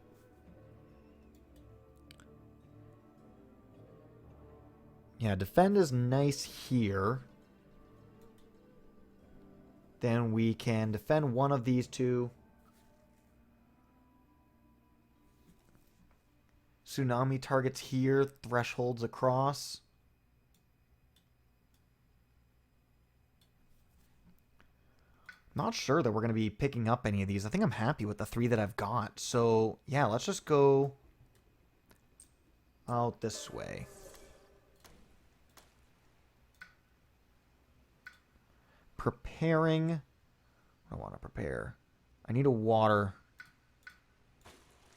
Yeah, defend is nice here. Then we can defend one of these two. Tsunami targets here, thresholds across. Not sure that we're going to be picking up any of these. I think I'm happy with the 3 that I've got. So, yeah, let's just go out this way. Preparing. I want to prepare. I need a water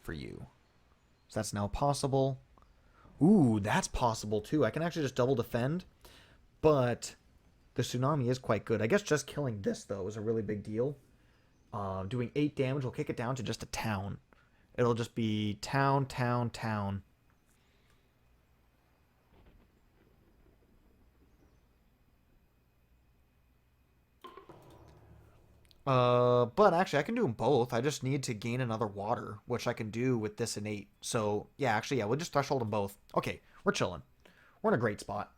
for you. So that's now possible. Ooh, that's possible too. I can actually just double defend. But the tsunami is quite good. I guess just killing this, though, is a really big deal. Doing 8 damage will kick it down to just a town. It'll just be town, town, town. But actually, I can do them both. I just need to gain another water, which I can do with this innate. So, yeah, actually, yeah, we'll just threshold them both. Okay, we're chilling. We're in a great spot.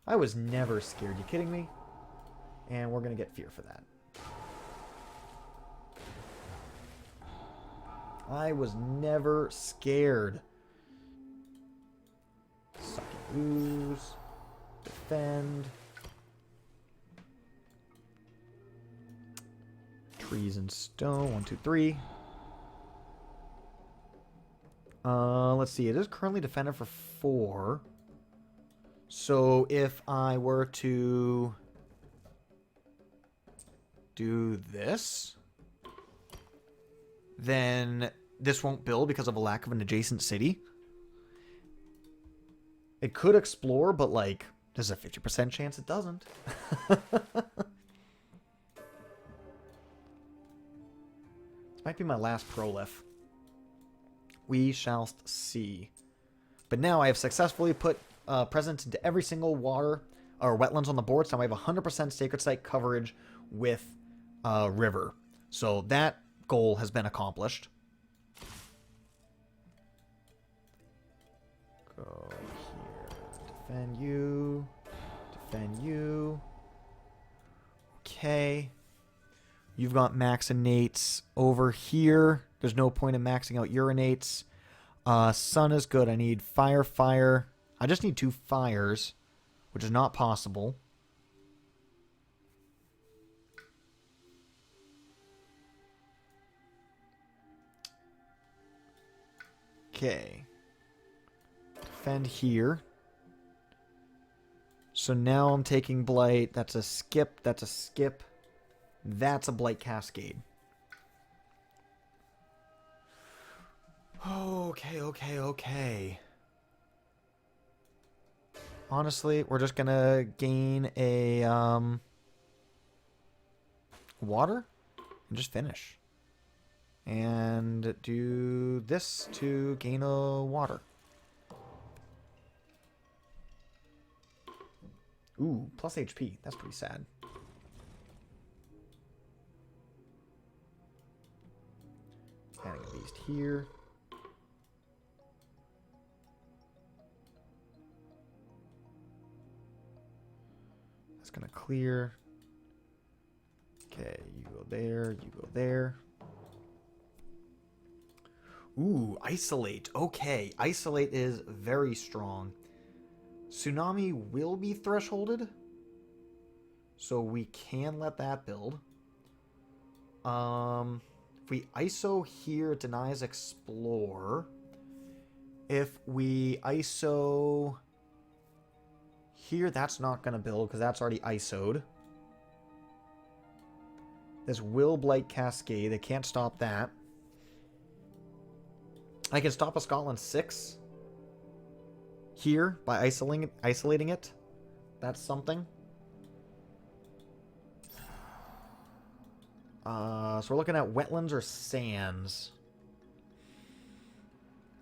I was never scared. You kidding me? And we're going to get fear for that. I was never scared. Sucking Ooze. Defend. Trees and stone. 1, 2, 3. Let's see. It is currently defended for 4. So if I were to do this, then this won't build because of a lack of an adjacent city. It could explore, but, like, there's a 50% chance it doesn't. This might be my last prolif. We shall see. But now I have successfully put presence into every single water or wetlands on the board, so now I have 100% sacred site coverage with river. So that goal has been accomplished. Go here. Defend you. Defend you. Okay. You've got max innates over here. There's no point in maxing out your innates. Sun is good. I need fire, fire. I just need 2 fires, which is not possible. Okay. Defend here. So now I'm taking Blight. That's a skip. That's a skip. That's a Blight Cascade. Okay, okay, okay. Honestly, we're just gonna gain a water and just finish. And do this to gain a water. Ooh, plus HP. That's pretty sad. Adding a beast here. That's gonna clear. Okay, you go there, you go there. Ooh, isolate. Okay, isolate is very strong. Tsunami will be thresholded, so we can let that build. If we ISO here, it denies explore. If we ISO here, that's not going to build because that's already ISO'd. This will Blight Cascade. They can't stop that. I can stop a Scotland 6 here by isolating it. That's something. So we're looking at wetlands or sands.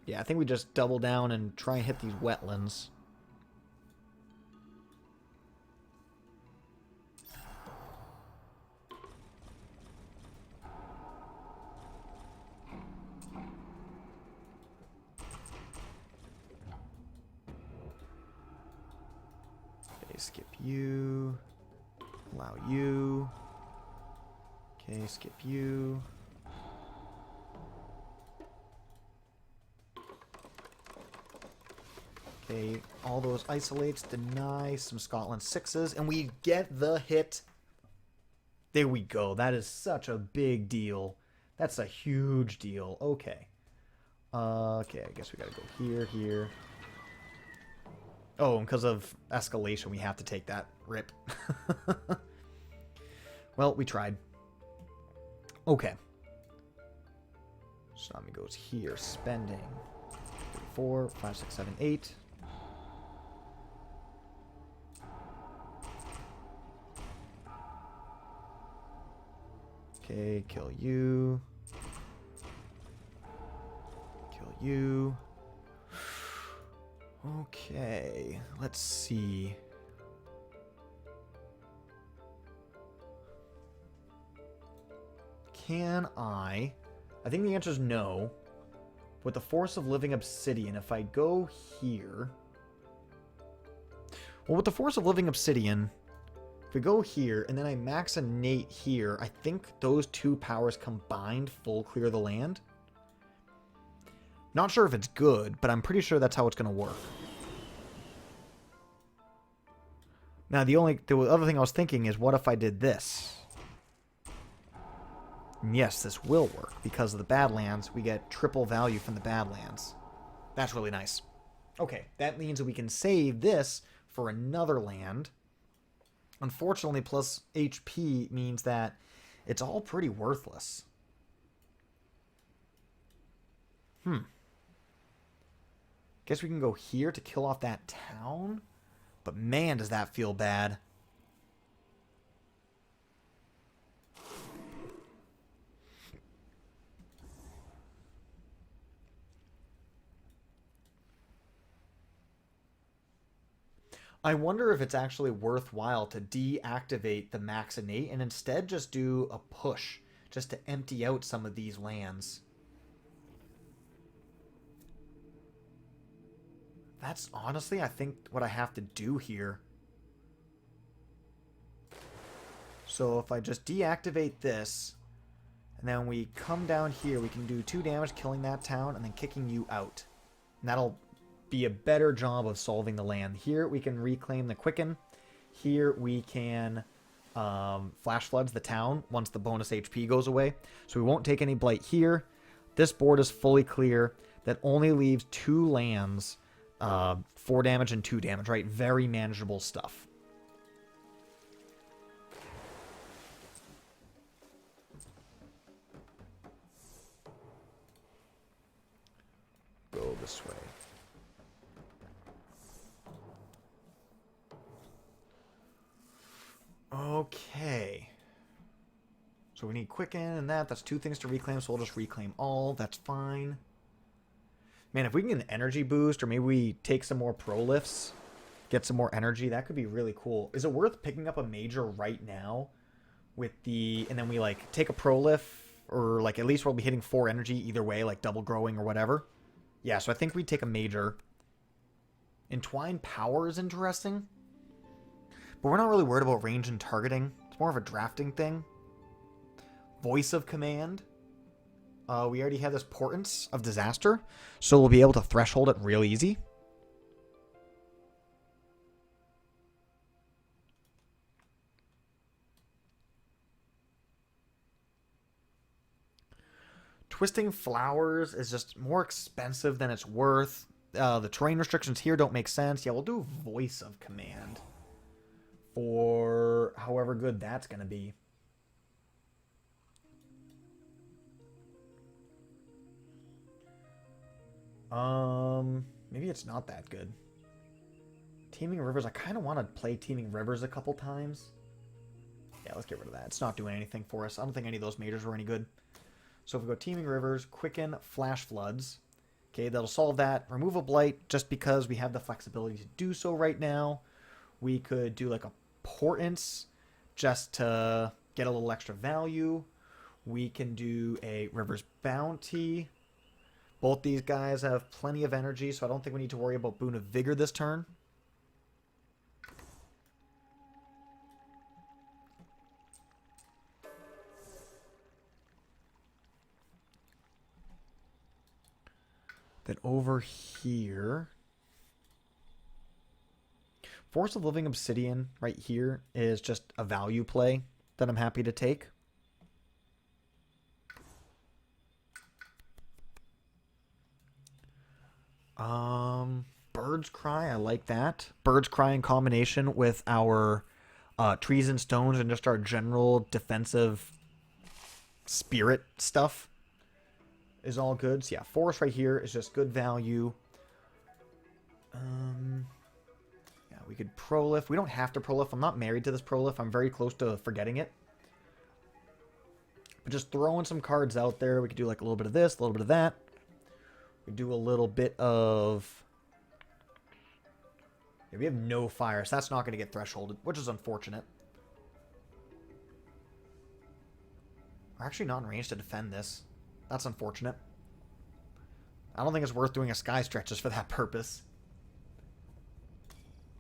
Yeah, I think we just double down and try and hit these wetlands. Okay, skip you. Allow you. Okay, skip you. Okay, all those isolates deny some Scotland 6s, and we get the hit. There we go. That is such a big deal. That's a huge deal. Okay. Okay, I guess we gotta go here, here. Oh, and because of escalation, we have to take that. Rip. Well, we tried. Okay. Tsunami goes here, spending 3, 4, 5, 6, 7, 8. Okay, kill you. Kill you. Okay, let's see. Can I think the answer is no. With the force of living obsidian, if I go here... Well, with the force of living obsidian, if we go here, and then I max innate here, I think those 2 powers combined full clear the land. Not sure if it's good, but I'm pretty sure that's how it's going to work. Now, the other thing I was thinking is, what if I did this? And yes, this will work. Because of the Badlands, we get triple value from the Badlands. That's really nice. Okay, that means that we can save this for another land. Unfortunately, plus HP means that it's all pretty worthless. Guess we can go here to kill off that town. But man, does that feel bad. I wonder if it's actually worthwhile to deactivate the max innate and instead just do a push, just to empty out some of these lands. That's honestly, I think, what I have to do here. So if I just deactivate this, and then we come down here, we can do 2 damage, killing that town, and then kicking you out. And that'll be a better job of solving the land. Here we can reclaim the Quicken. Here we can flash floods the town once the bonus HP goes away. So we won't take any blight here. This board is fully clear. That only leaves 2 lands, 4 damage and 2 damage, right? Very manageable stuff. Go this way. Okay. So we need Quicken and that. That's 2 things to reclaim, so we'll just reclaim all. That's fine. Man, if we can get an energy boost, or maybe we take some more prolifts, get some more energy, that could be really cool. Is it worth picking up a major right now with the... And then we, like, take a prolif, or, like, at least we'll be hitting 4 energy either way, like double growing or whatever. Yeah, so I think we'd take a major. Entwine Power is interesting. But we're not really worried about range and targeting. It's more of a drafting thing. Voice of Command. We already have this Portents of Disaster, so we'll be able to threshold it real easy. Twisting Flowers is just more expensive than it's worth. The terrain restrictions here don't make sense. Yeah, we'll do Voice of Command for however good that's going to be. Maybe it's not that good. Teeming Rivers, I kind of want to play Teeming Rivers a couple times. Yeah, let's get rid of that. It's not doing anything for us. I don't think any of those majors were any good. So if we go Teeming Rivers, Quicken, Flash Floods. Okay, that'll solve that. Remove a Blight just because we have the flexibility to do so right now. We could do like a Portents just to get a little extra value. We can do a Rivers Bounty. Both these guys have plenty of energy, so I don't think we need to worry about Boon of Vigor this turn. Then over here, Force of Living Obsidian right here is just a value play that I'm happy to take. Bird's Cry, I like that. Bird's Cry in combination with our Trees and Stones and just our general defensive spirit stuff is all good. So yeah, Forest right here is just good value. Yeah, we could Prolif. We don't have to Prolif. I'm not married to this Prolif. I'm very close to forgetting it. But just throwing some cards out there. We could do like a little bit of this, a little bit of that. We do a little bit of... Yeah, we have no fire, so that's not going to get thresholded, which is unfortunate. We're actually not in range to defend this. That's unfortunate. I don't think it's worth doing a Sky Stretch just for that purpose.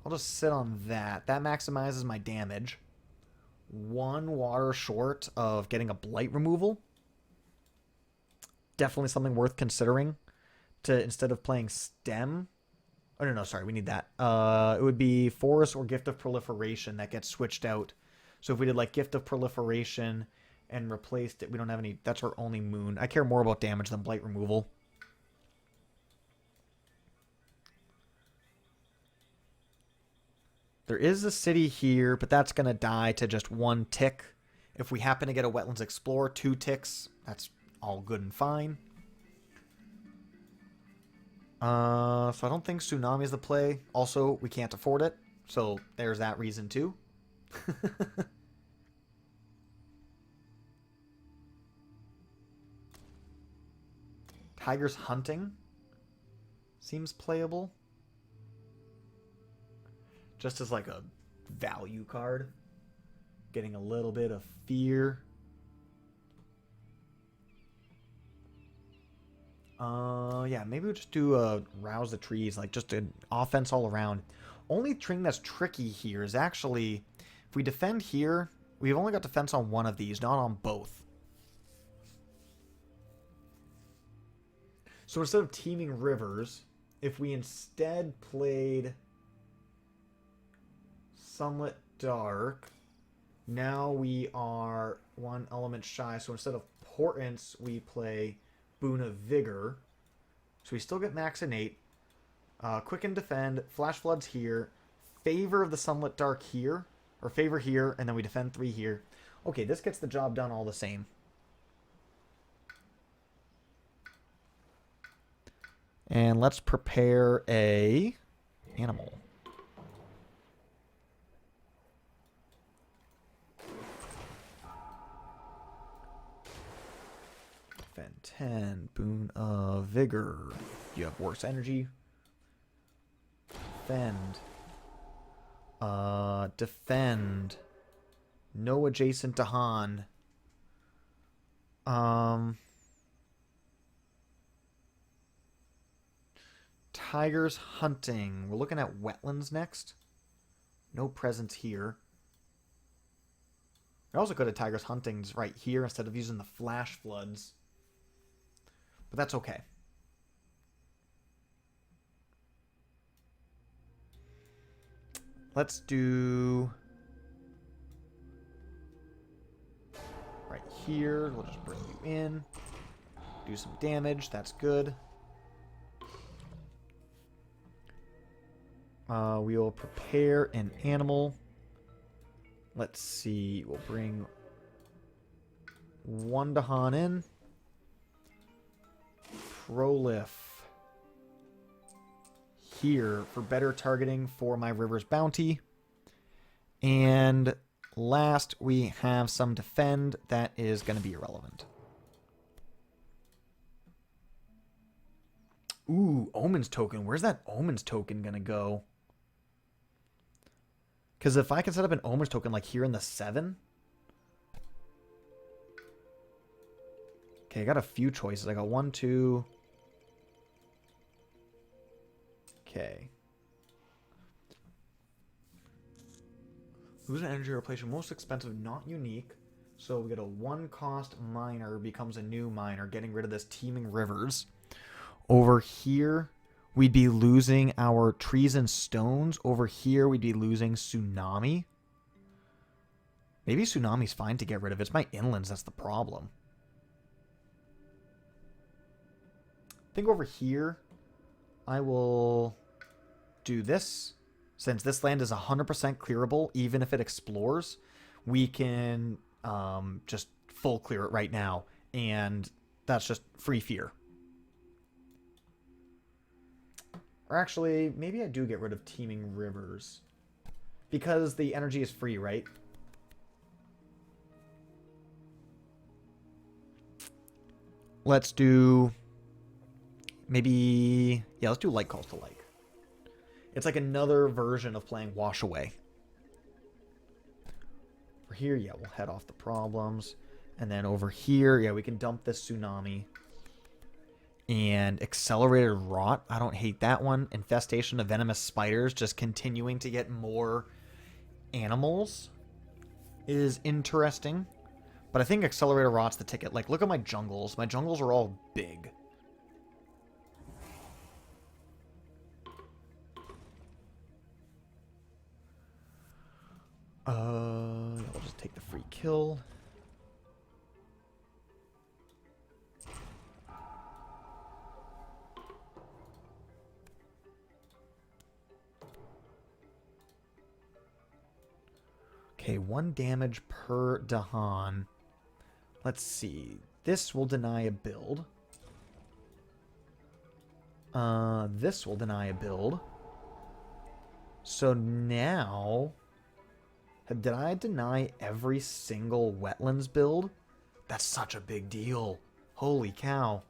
I'll just sit on that. That maximizes my damage. 1 water short of getting a Blight removal. Definitely something worth considering. To instead of playing Stem. Oh, no, sorry, we need that. It would be Forest or Gift of Proliferation that gets switched out. So if we did like Gift of Proliferation and replaced it, we don't have any... That's our only moon. I care more about damage than Blight removal. There is a city here, but that's going to die to just 1 tick. If we happen to get a Wetlands Explorer, 2 ticks, that's all good and fine. So I don't think Tsunami is the play. Also, we can't afford it. So there's that reason too. Tiger's Hunting seems playable. Just as like a value card. Getting a little bit of fear. Yeah, maybe we'll just do a Rouse the Trees, like just an offense all around. Only thing that's tricky here is actually, if we defend here, we've only got defense on one of these, not on both. So instead of Teeming Rivers, if we instead played Sunlit Dark, now we are one element shy. So instead of Portents, we play Boon of Vigor. So we still get max innate. Quicken Defend, Flash Floods here, Favor of the Sunlit Dark here, or Favor here, and then we defend 3 here. Okay, this gets the job done all the same. And let's prepare a animal. Defend 10, Boon of Vigor. You have worse energy. Defend. Defend. No adjacent to Han. Tiger's Hunting. We're looking at wetlands next. No presence here. I also could have Tiger's Huntings right here instead of using the Flash Floods. But that's okay. Let's do right here. We'll just bring you in. Do some damage. That's good. We will prepare an animal. Let's see. We'll bring one Dahan in. Prolif here for better targeting for my River's Bounty. And last, we have some defend that is going to be irrelevant. Ooh, Omens token. Where's that Omens token going to go? Because if I can set up an Omens token like here in the 7. Okay, I got a few choices. I got 1, 2. Okay. Lose an energy, replace your most expensive, not unique. So we get a 1-cost miner becomes a new miner, getting rid of this Teeming Rivers. Over here, we'd be losing our Trees and Stones. Over here, we'd be losing Tsunami. Maybe Tsunami's fine to get rid of. It's my inlands that's the problem. I think over here, I will do this. Since this land is 100% clearable, even if it explores, we can just full clear it right now. And that's just free fear. Or actually, maybe I do get rid of Teeming Rivers. Because the energy is free, right? Let's do... maybe... yeah, let's do Light Calls to Light. It's like another version of playing Wash Away. Over here, yeah, we'll head off the problems. And then over here, yeah, we can dump this Tsunami. And Accelerated Rot. I don't hate that one. Infestation of Venomous Spiders. Just continuing to get more animals is interesting. But I think Accelerated Rot's the ticket. Like, look at my jungles. My jungles are all big. I'll just take the free kill. Okay, 1 damage per Dahan. Let's see. This will deny a build. This will deny a build. So now, did I deny every single wetlands build? That's such a big deal. Holy cow.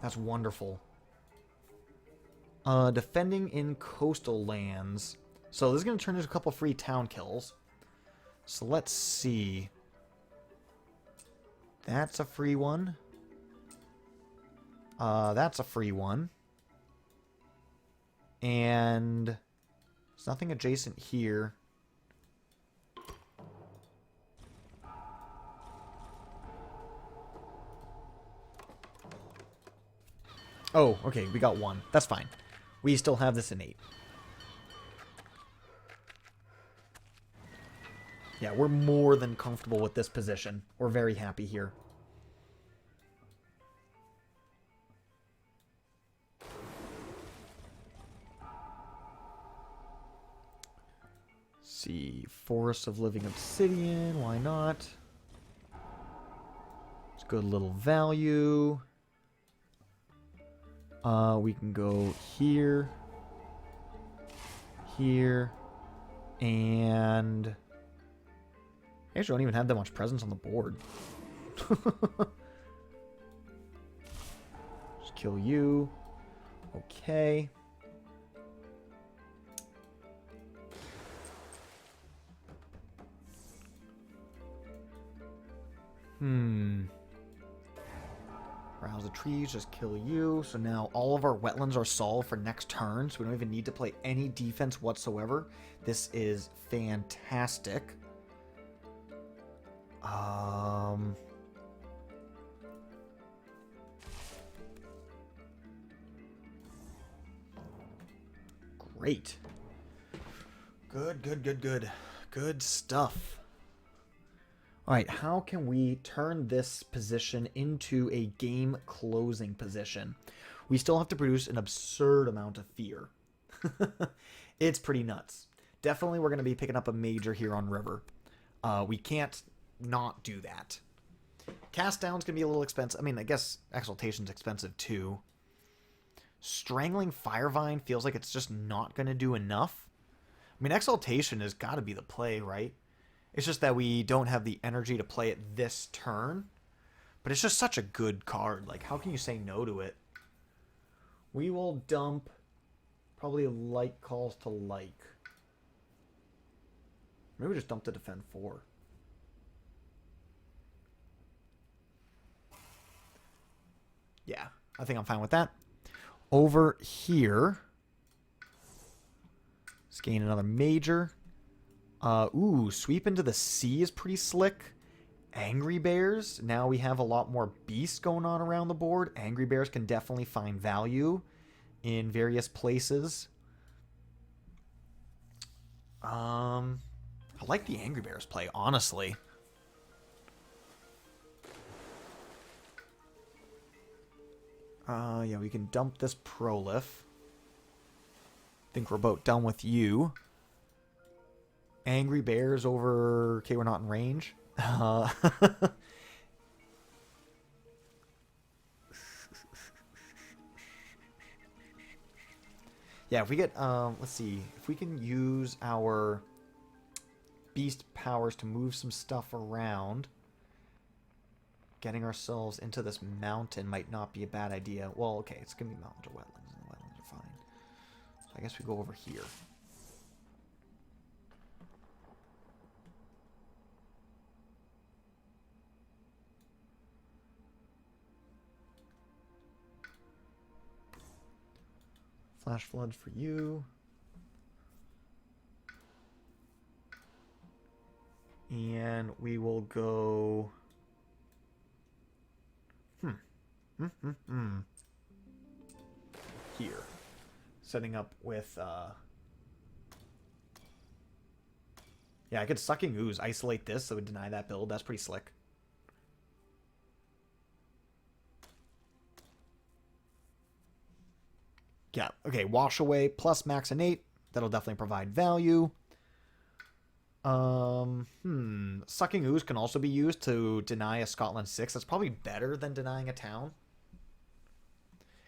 That's wonderful. Defending in coastal lands. So this is going to turn into a couple free town kills. So let's see. That's a free one. That's a free one. And there's nothing adjacent here. Oh, okay, we got one. That's fine. We still have this innate. Yeah, we're more than comfortable with this position. We're very happy here. See, Forest of Living Obsidian, why not? It's good little value. We can go here, here, and I actually don't even have that much presence on the board. Just kill you. Okay. Browse the trees, just kill you. So now all of our wetlands are solved for next turn, so we don't even need to play any defense whatsoever. This is fantastic. Great. Good. Good stuff. Alright, how can we turn this position into a game-closing position? We still have to produce an absurd amount of fear. It's pretty nuts. Definitely we're going to be picking up a major here on River. We can't not do that. Cast down's going to be a little expensive. I mean, I guess Exaltation's expensive too. Strangling Firevine feels like it's just not going to do enough. I mean, Exaltation has got to be the play, right? It's just that we don't have the energy to play it this turn. But it's just such a good card. Like, how can you say no to it? We will dump probably like calls to like. Maybe we just dump to defend 4. Yeah, I think I'm fine with that. Over here, let's gain another major. Ooh, Sweep into the Sea is pretty slick. Angry Bears. Now we have a lot more beasts going on around the board. Angry Bears can definitely find value in various places. I like the Angry Bears play, honestly. Yeah, we can dump this Prolif. Think we're about done with you. Angry Bears over... Okay, we're not in range. Yeah, if we get... let's see. If we can use our beast powers to move some stuff around, getting ourselves into this mountain might not be a bad idea. Well, okay, it's going to be mountains or wetlands, and the wetlands are fine. So I guess we go over here. Flash floods for you. And we will go... Here. Setting up with... Yeah, I could Sucking Ooze, isolate this, so it would deny that build. That's pretty slick. Yeah, okay, Wash Away plus max innate. That'll definitely provide value. Sucking Ooze can also be used to deny a Scotland 6. That's probably better than denying a town.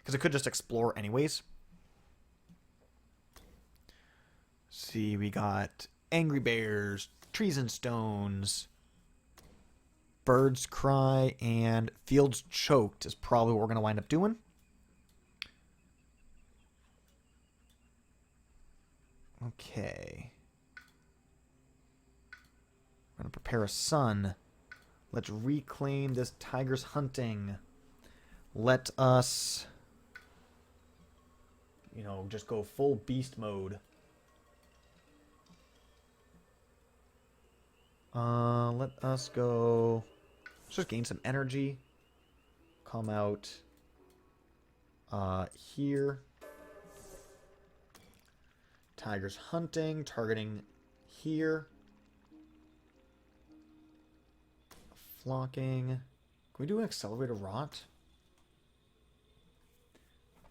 Because it could just explore anyways. See, we got angry bears, trees and stones, birds cry, and fields choked is probably what we're going to wind up doing. Okay. We're going to prepare a sun. Let's reclaim this tiger's hunting. Let us, just go full beast mode. Let us go. Let's just gain some energy. Come out here. Tiger's hunting, targeting here. Flocking. Can we do an accelerator rot?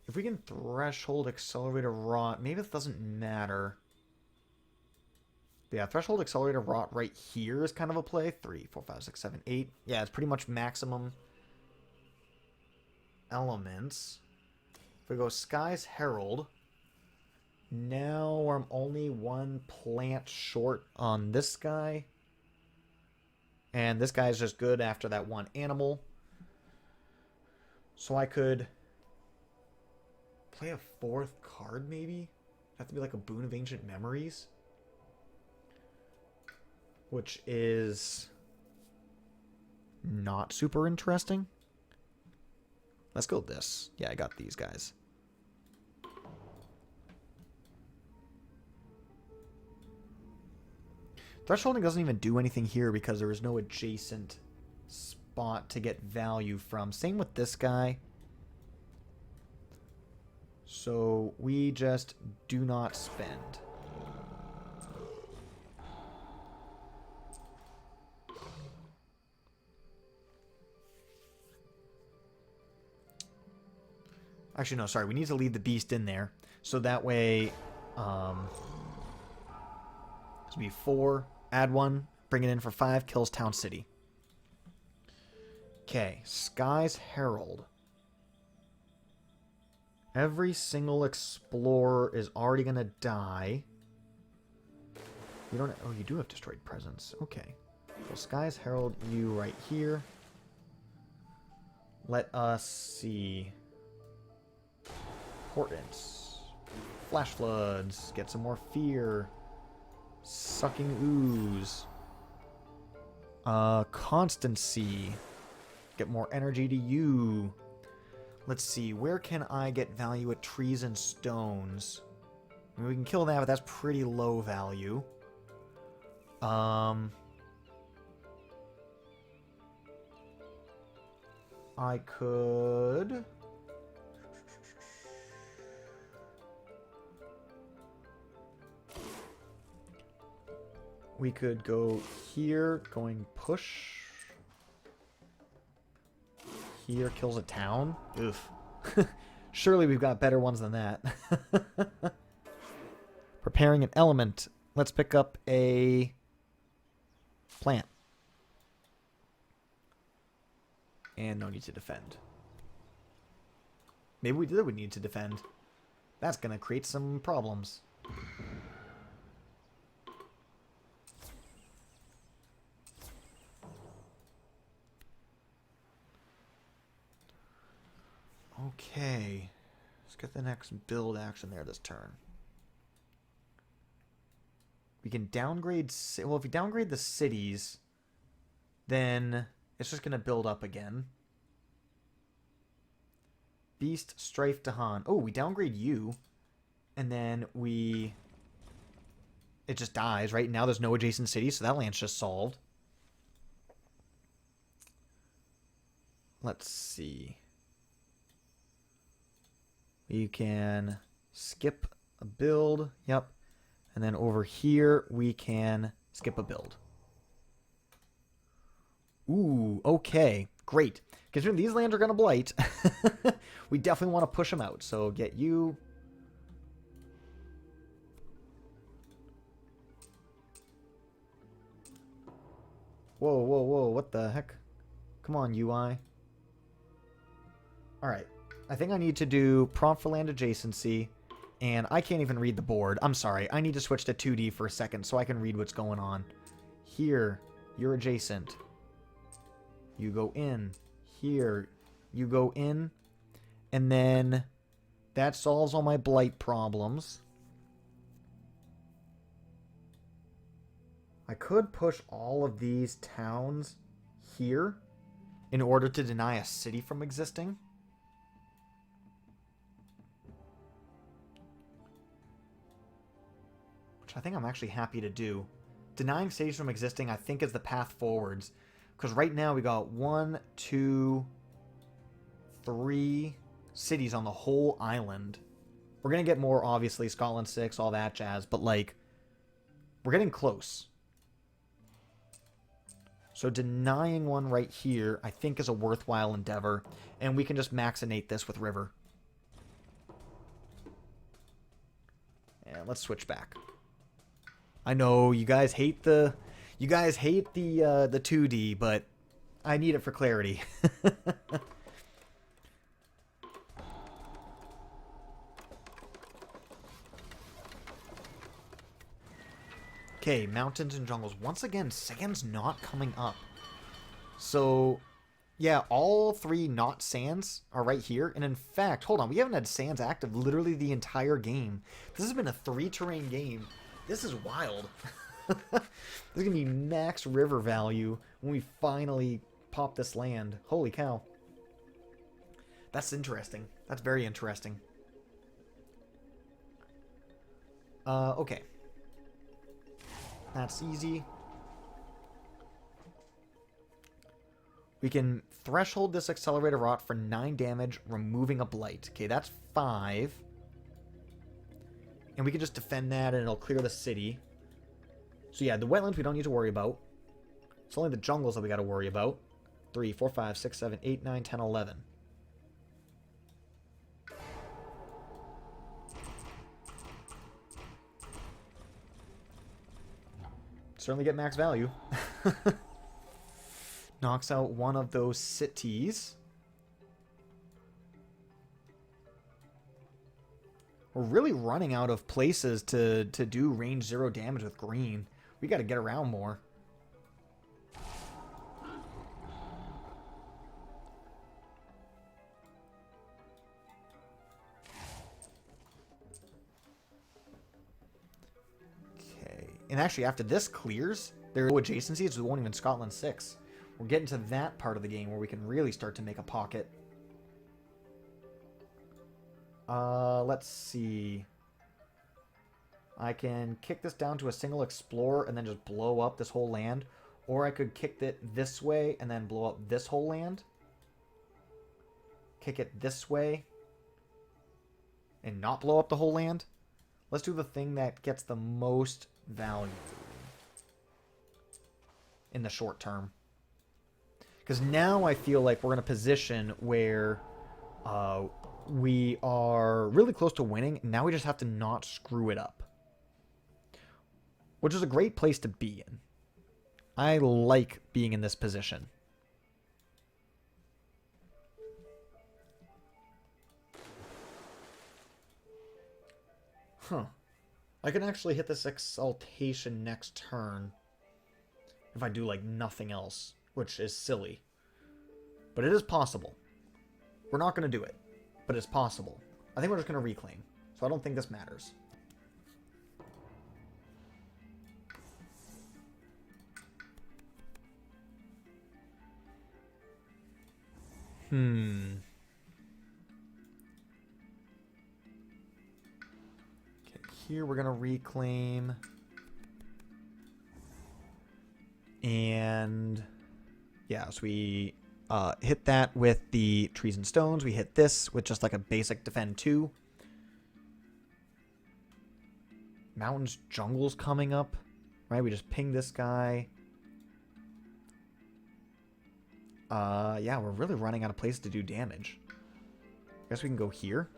If we can threshold accelerator rot, maybe it doesn't matter. But yeah, threshold accelerator rot right here is kind of a play. 3, 4, 5, 6, 7, 8. Yeah, it's pretty much maximum elements. If we go Sky's Herald, now I'm only 1 plant short on this guy. And this guy is just good after that 1 animal. So I could play a 4th card, maybe? Have to be like a Boon of Ancient Memories. Which is not super interesting. Let's go with this. Yeah, I got these guys. Thresholding doesn't even do anything here because there is no adjacent spot to get value from. Same with this guy. So we just do not spend. Actually, no, sorry. We need to leave the beast in there. So that way, this will be 4. Add 1. Bring it in for 5. Kills Town City. Okay. Sky's Herald. Every single explorer is already going to die. You don't... Oh, you do have Destroyed Presence. Okay. So Sky's Herald, you right here. Let us see... Portents. Flash Floods. Get some more fear. Sucking Ooze. Constancy. Get more energy to you. Let's see. Where can I get value at trees and stones? I mean, we can kill that, but that's pretty low value. I could... We could go here, going push. Here kills a town. Oof. Surely we've got better ones than that. Preparing an element. Let's pick up a plant. And no need to defend. Maybe we would need to defend. That's going to create some problems. Okay, let's get the next build action there this turn. We can downgrade... Well, if we downgrade the cities, then it's just going to build up again. Beast, Strife, Dahan. Oh, we downgrade you, and then we... It just dies, right? Now there's no adjacent cities, so that land's just solved. Let's see... You can skip a build. Yep. And then over here, we can skip a build. Ooh, okay. Great. Considering these lands are going to blight, we definitely want to push them out. So get you. Whoa, whoa, whoa. What the heck? Come on, UI. All right. I think I need to do prompt for land adjacency, and I can't even read the board. I'm sorry. I need to switch to 2D for a second so I can read what's going on. Here, you're adjacent. You go in. Here, you go in. And then that solves all my blight problems. I could push all of these towns here in order to deny a city from existing. Which I think I'm actually happy to do. Denying cities from existing, I think, is the path forwards. Because right now we got 1, 2, 3 cities on the whole island. We're going to get more, obviously, Scotland 6, all that jazz. But, like, we're getting close. So denying one right here, I think, is a worthwhile endeavor. And we can just maxinate this with river. And let's switch back. I know you guys hate the 2D, but I need it for clarity. Okay, mountains and jungles. Once again, sand's not coming up. So, yeah, all 3 not sands are right here. And in fact, hold on, we haven't had sands active literally the entire game. This has been a 3-terrain game. This is wild. This is going to be max river value when we finally pop this land. Holy cow. That's interesting. That's very interesting. Okay. That's easy. We can threshold this accelerator rot for 9 damage, removing a blight. Okay, that's 5. And we can just defend that and it'll clear the city. So yeah, the wetlands we don't need to worry about. It's only the jungles that we got to worry about. 3, 4, 5, 6, 7, 8, 9, 10, 11. Certainly get max value. Knocks out one of those cities. We're really running out of places to do range 0 damage with green. We got to get around more. And actually, after this clears, there are no adjacencies. We won't even Scotland 6. We're getting to that part of the game where we can really start to make a pocket. Let's see. I can kick this down to a single explorer and then just blow up this whole land. Or I could kick it this way and then blow up this whole land. Kick it this way and not blow up the whole land. Let's do the thing that gets the most value in the short term. Because now I feel like we're in a position where we are really close to winning. Now we just have to not screw it up. Which is a great place to be in. I like being in this position. Huh. I can actually hit this exaltation next turn if I do, like, nothing else, which is silly. But it is possible. We're not going to do it, but it's possible. I think we're just going to reclaim, so I don't think this matters. Here we're going to reclaim. And yeah, so we hit that with the trees and stones. We hit this with just like a basic defend 2. Mountains, jungles coming up. Right, we just ping this guy. Yeah, we're really running out of places to do damage. I guess we can go here.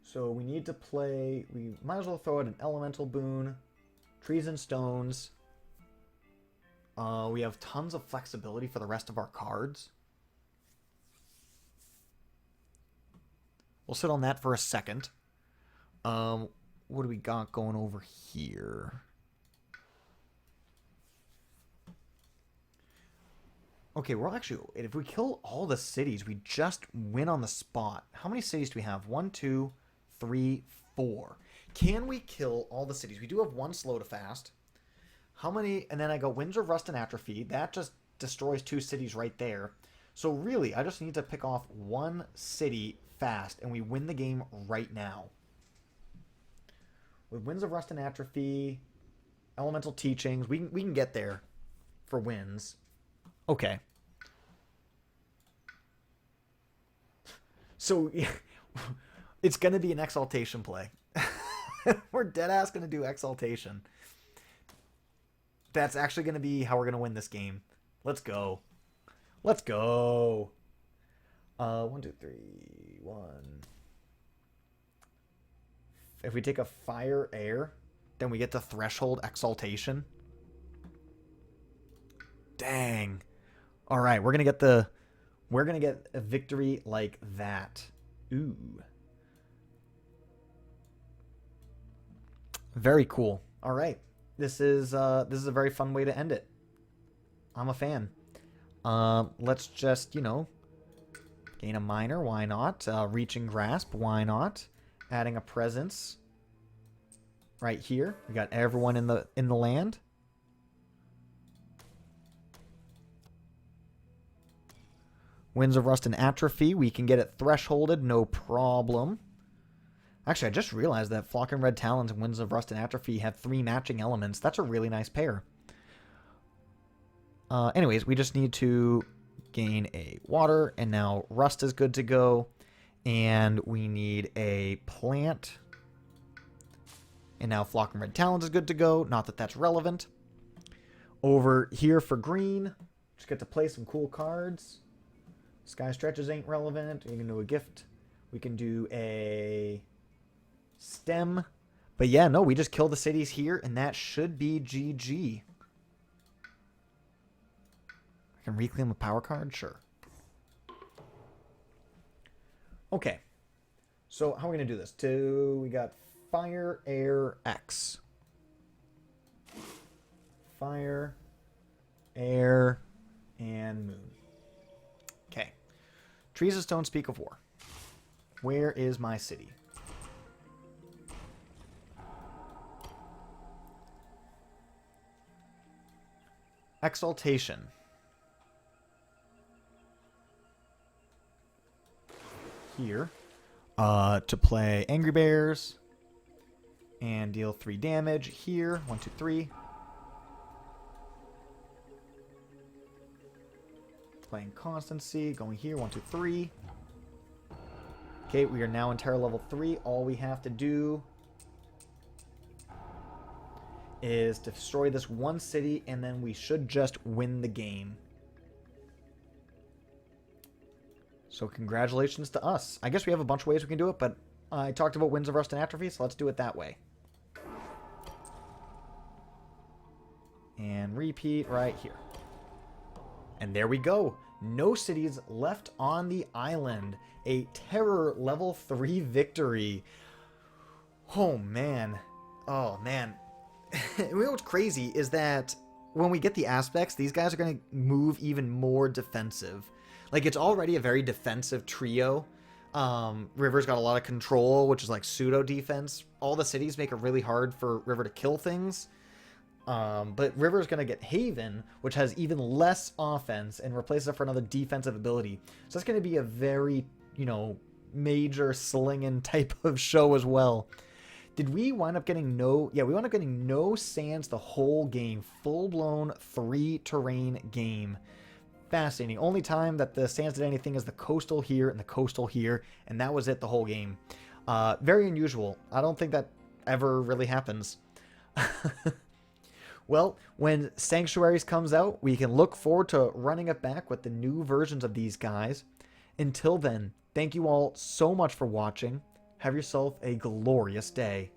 So we need to play... We might as well throw out an elemental boon. Trees and stones. We have tons of flexibility for the rest of our cards. We'll sit on that for a second. What do we got going over here? Okay, we're actually, if we kill all the cities, we just win on the spot. How many cities do we have? 1, 2, 3, 4. Can we kill all the cities? We do have one slow to fast. How many? And then I go Winds of Rust and Atrophy. That just destroys 2 cities right there. So really, I just need to pick off 1 city fast, and we win the game right now. With Winds of Rust and Atrophy, Elemental Teachings, we can get there for wins. Okay. So, it's going to be an Exaltation play. We're deadass going to do Exaltation. That's actually going to be how we're going to win this game. Let's go. Let's go. 1, 2, 3, 1. If we take a fire air, then we get the threshold exaltation. Dang. All right, we're gonna get a victory like that. Ooh. Very cool. All right. This is a very fun way to end it. I'm a fan. Let's just, gain a minor, why not? Reaching grasp, why not? Adding a presence right here. We got everyone in the land. Winds of Rust and Atrophy. We can get it thresholded, no problem. Actually, I just realized that Flock and Red Talons and Winds of Rust and Atrophy have 3 matching elements. That's a really nice pair. Anyways, we just need to gain a water, and now Rust is good to go. And we need a plant. And now Flock and Red Talons is good to go. Not that that's relevant. Over here for green, just get to play some cool cards. Sky Stretches ain't relevant. We can do a gift. We can do a stem. But yeah, no, we just kill the cities here, and that should be GG. I can reclaim a power card? Sure. Okay, so how are we going to do this? We got Fire, Air, X. Fire, Air, and Moon. Okay. Trees of Stone speak of war. Where is my city? Exaltation. Here to play Angry Bears and deal 3 damage here. 1, 2, 3. Playing Constancy, going here. 1, 2, 3. Okay, we are now in Terror level 3. All we have to do is destroy this 1 city, and then we should just win the game. So congratulations to us. I guess we have a bunch of ways we can do it, but I talked about Winds of Rust and Atrophy, so let's do it that way. And repeat right here. And there we go. No cities left on the island. A Terror level 3 victory. Oh, man. Oh, man. You know what's crazy is that when we get the aspects, these guys are going to move even more defensive. Like, it's already a very defensive trio. River's got a lot of control, which is like pseudo-defense. All the cities make it really hard for River to kill things. But River's going to get Haven, which has even less offense, and replaces it for another defensive ability. So that's going to be a very, major slinging type of show as well. Did we wind up getting no... Yeah, we wound up getting no sands the whole game. Full-blown 3-terrain game. Fascinating. Only time that the sands did anything is the coastal here and the coastal here, and that was it the whole game. Very unusual. I don't think that ever really happens. Well, when Sanctuaries comes out, we can look forward to running it back with the new versions of these guys. Until then, thank you all so much for watching. Have yourself a glorious day.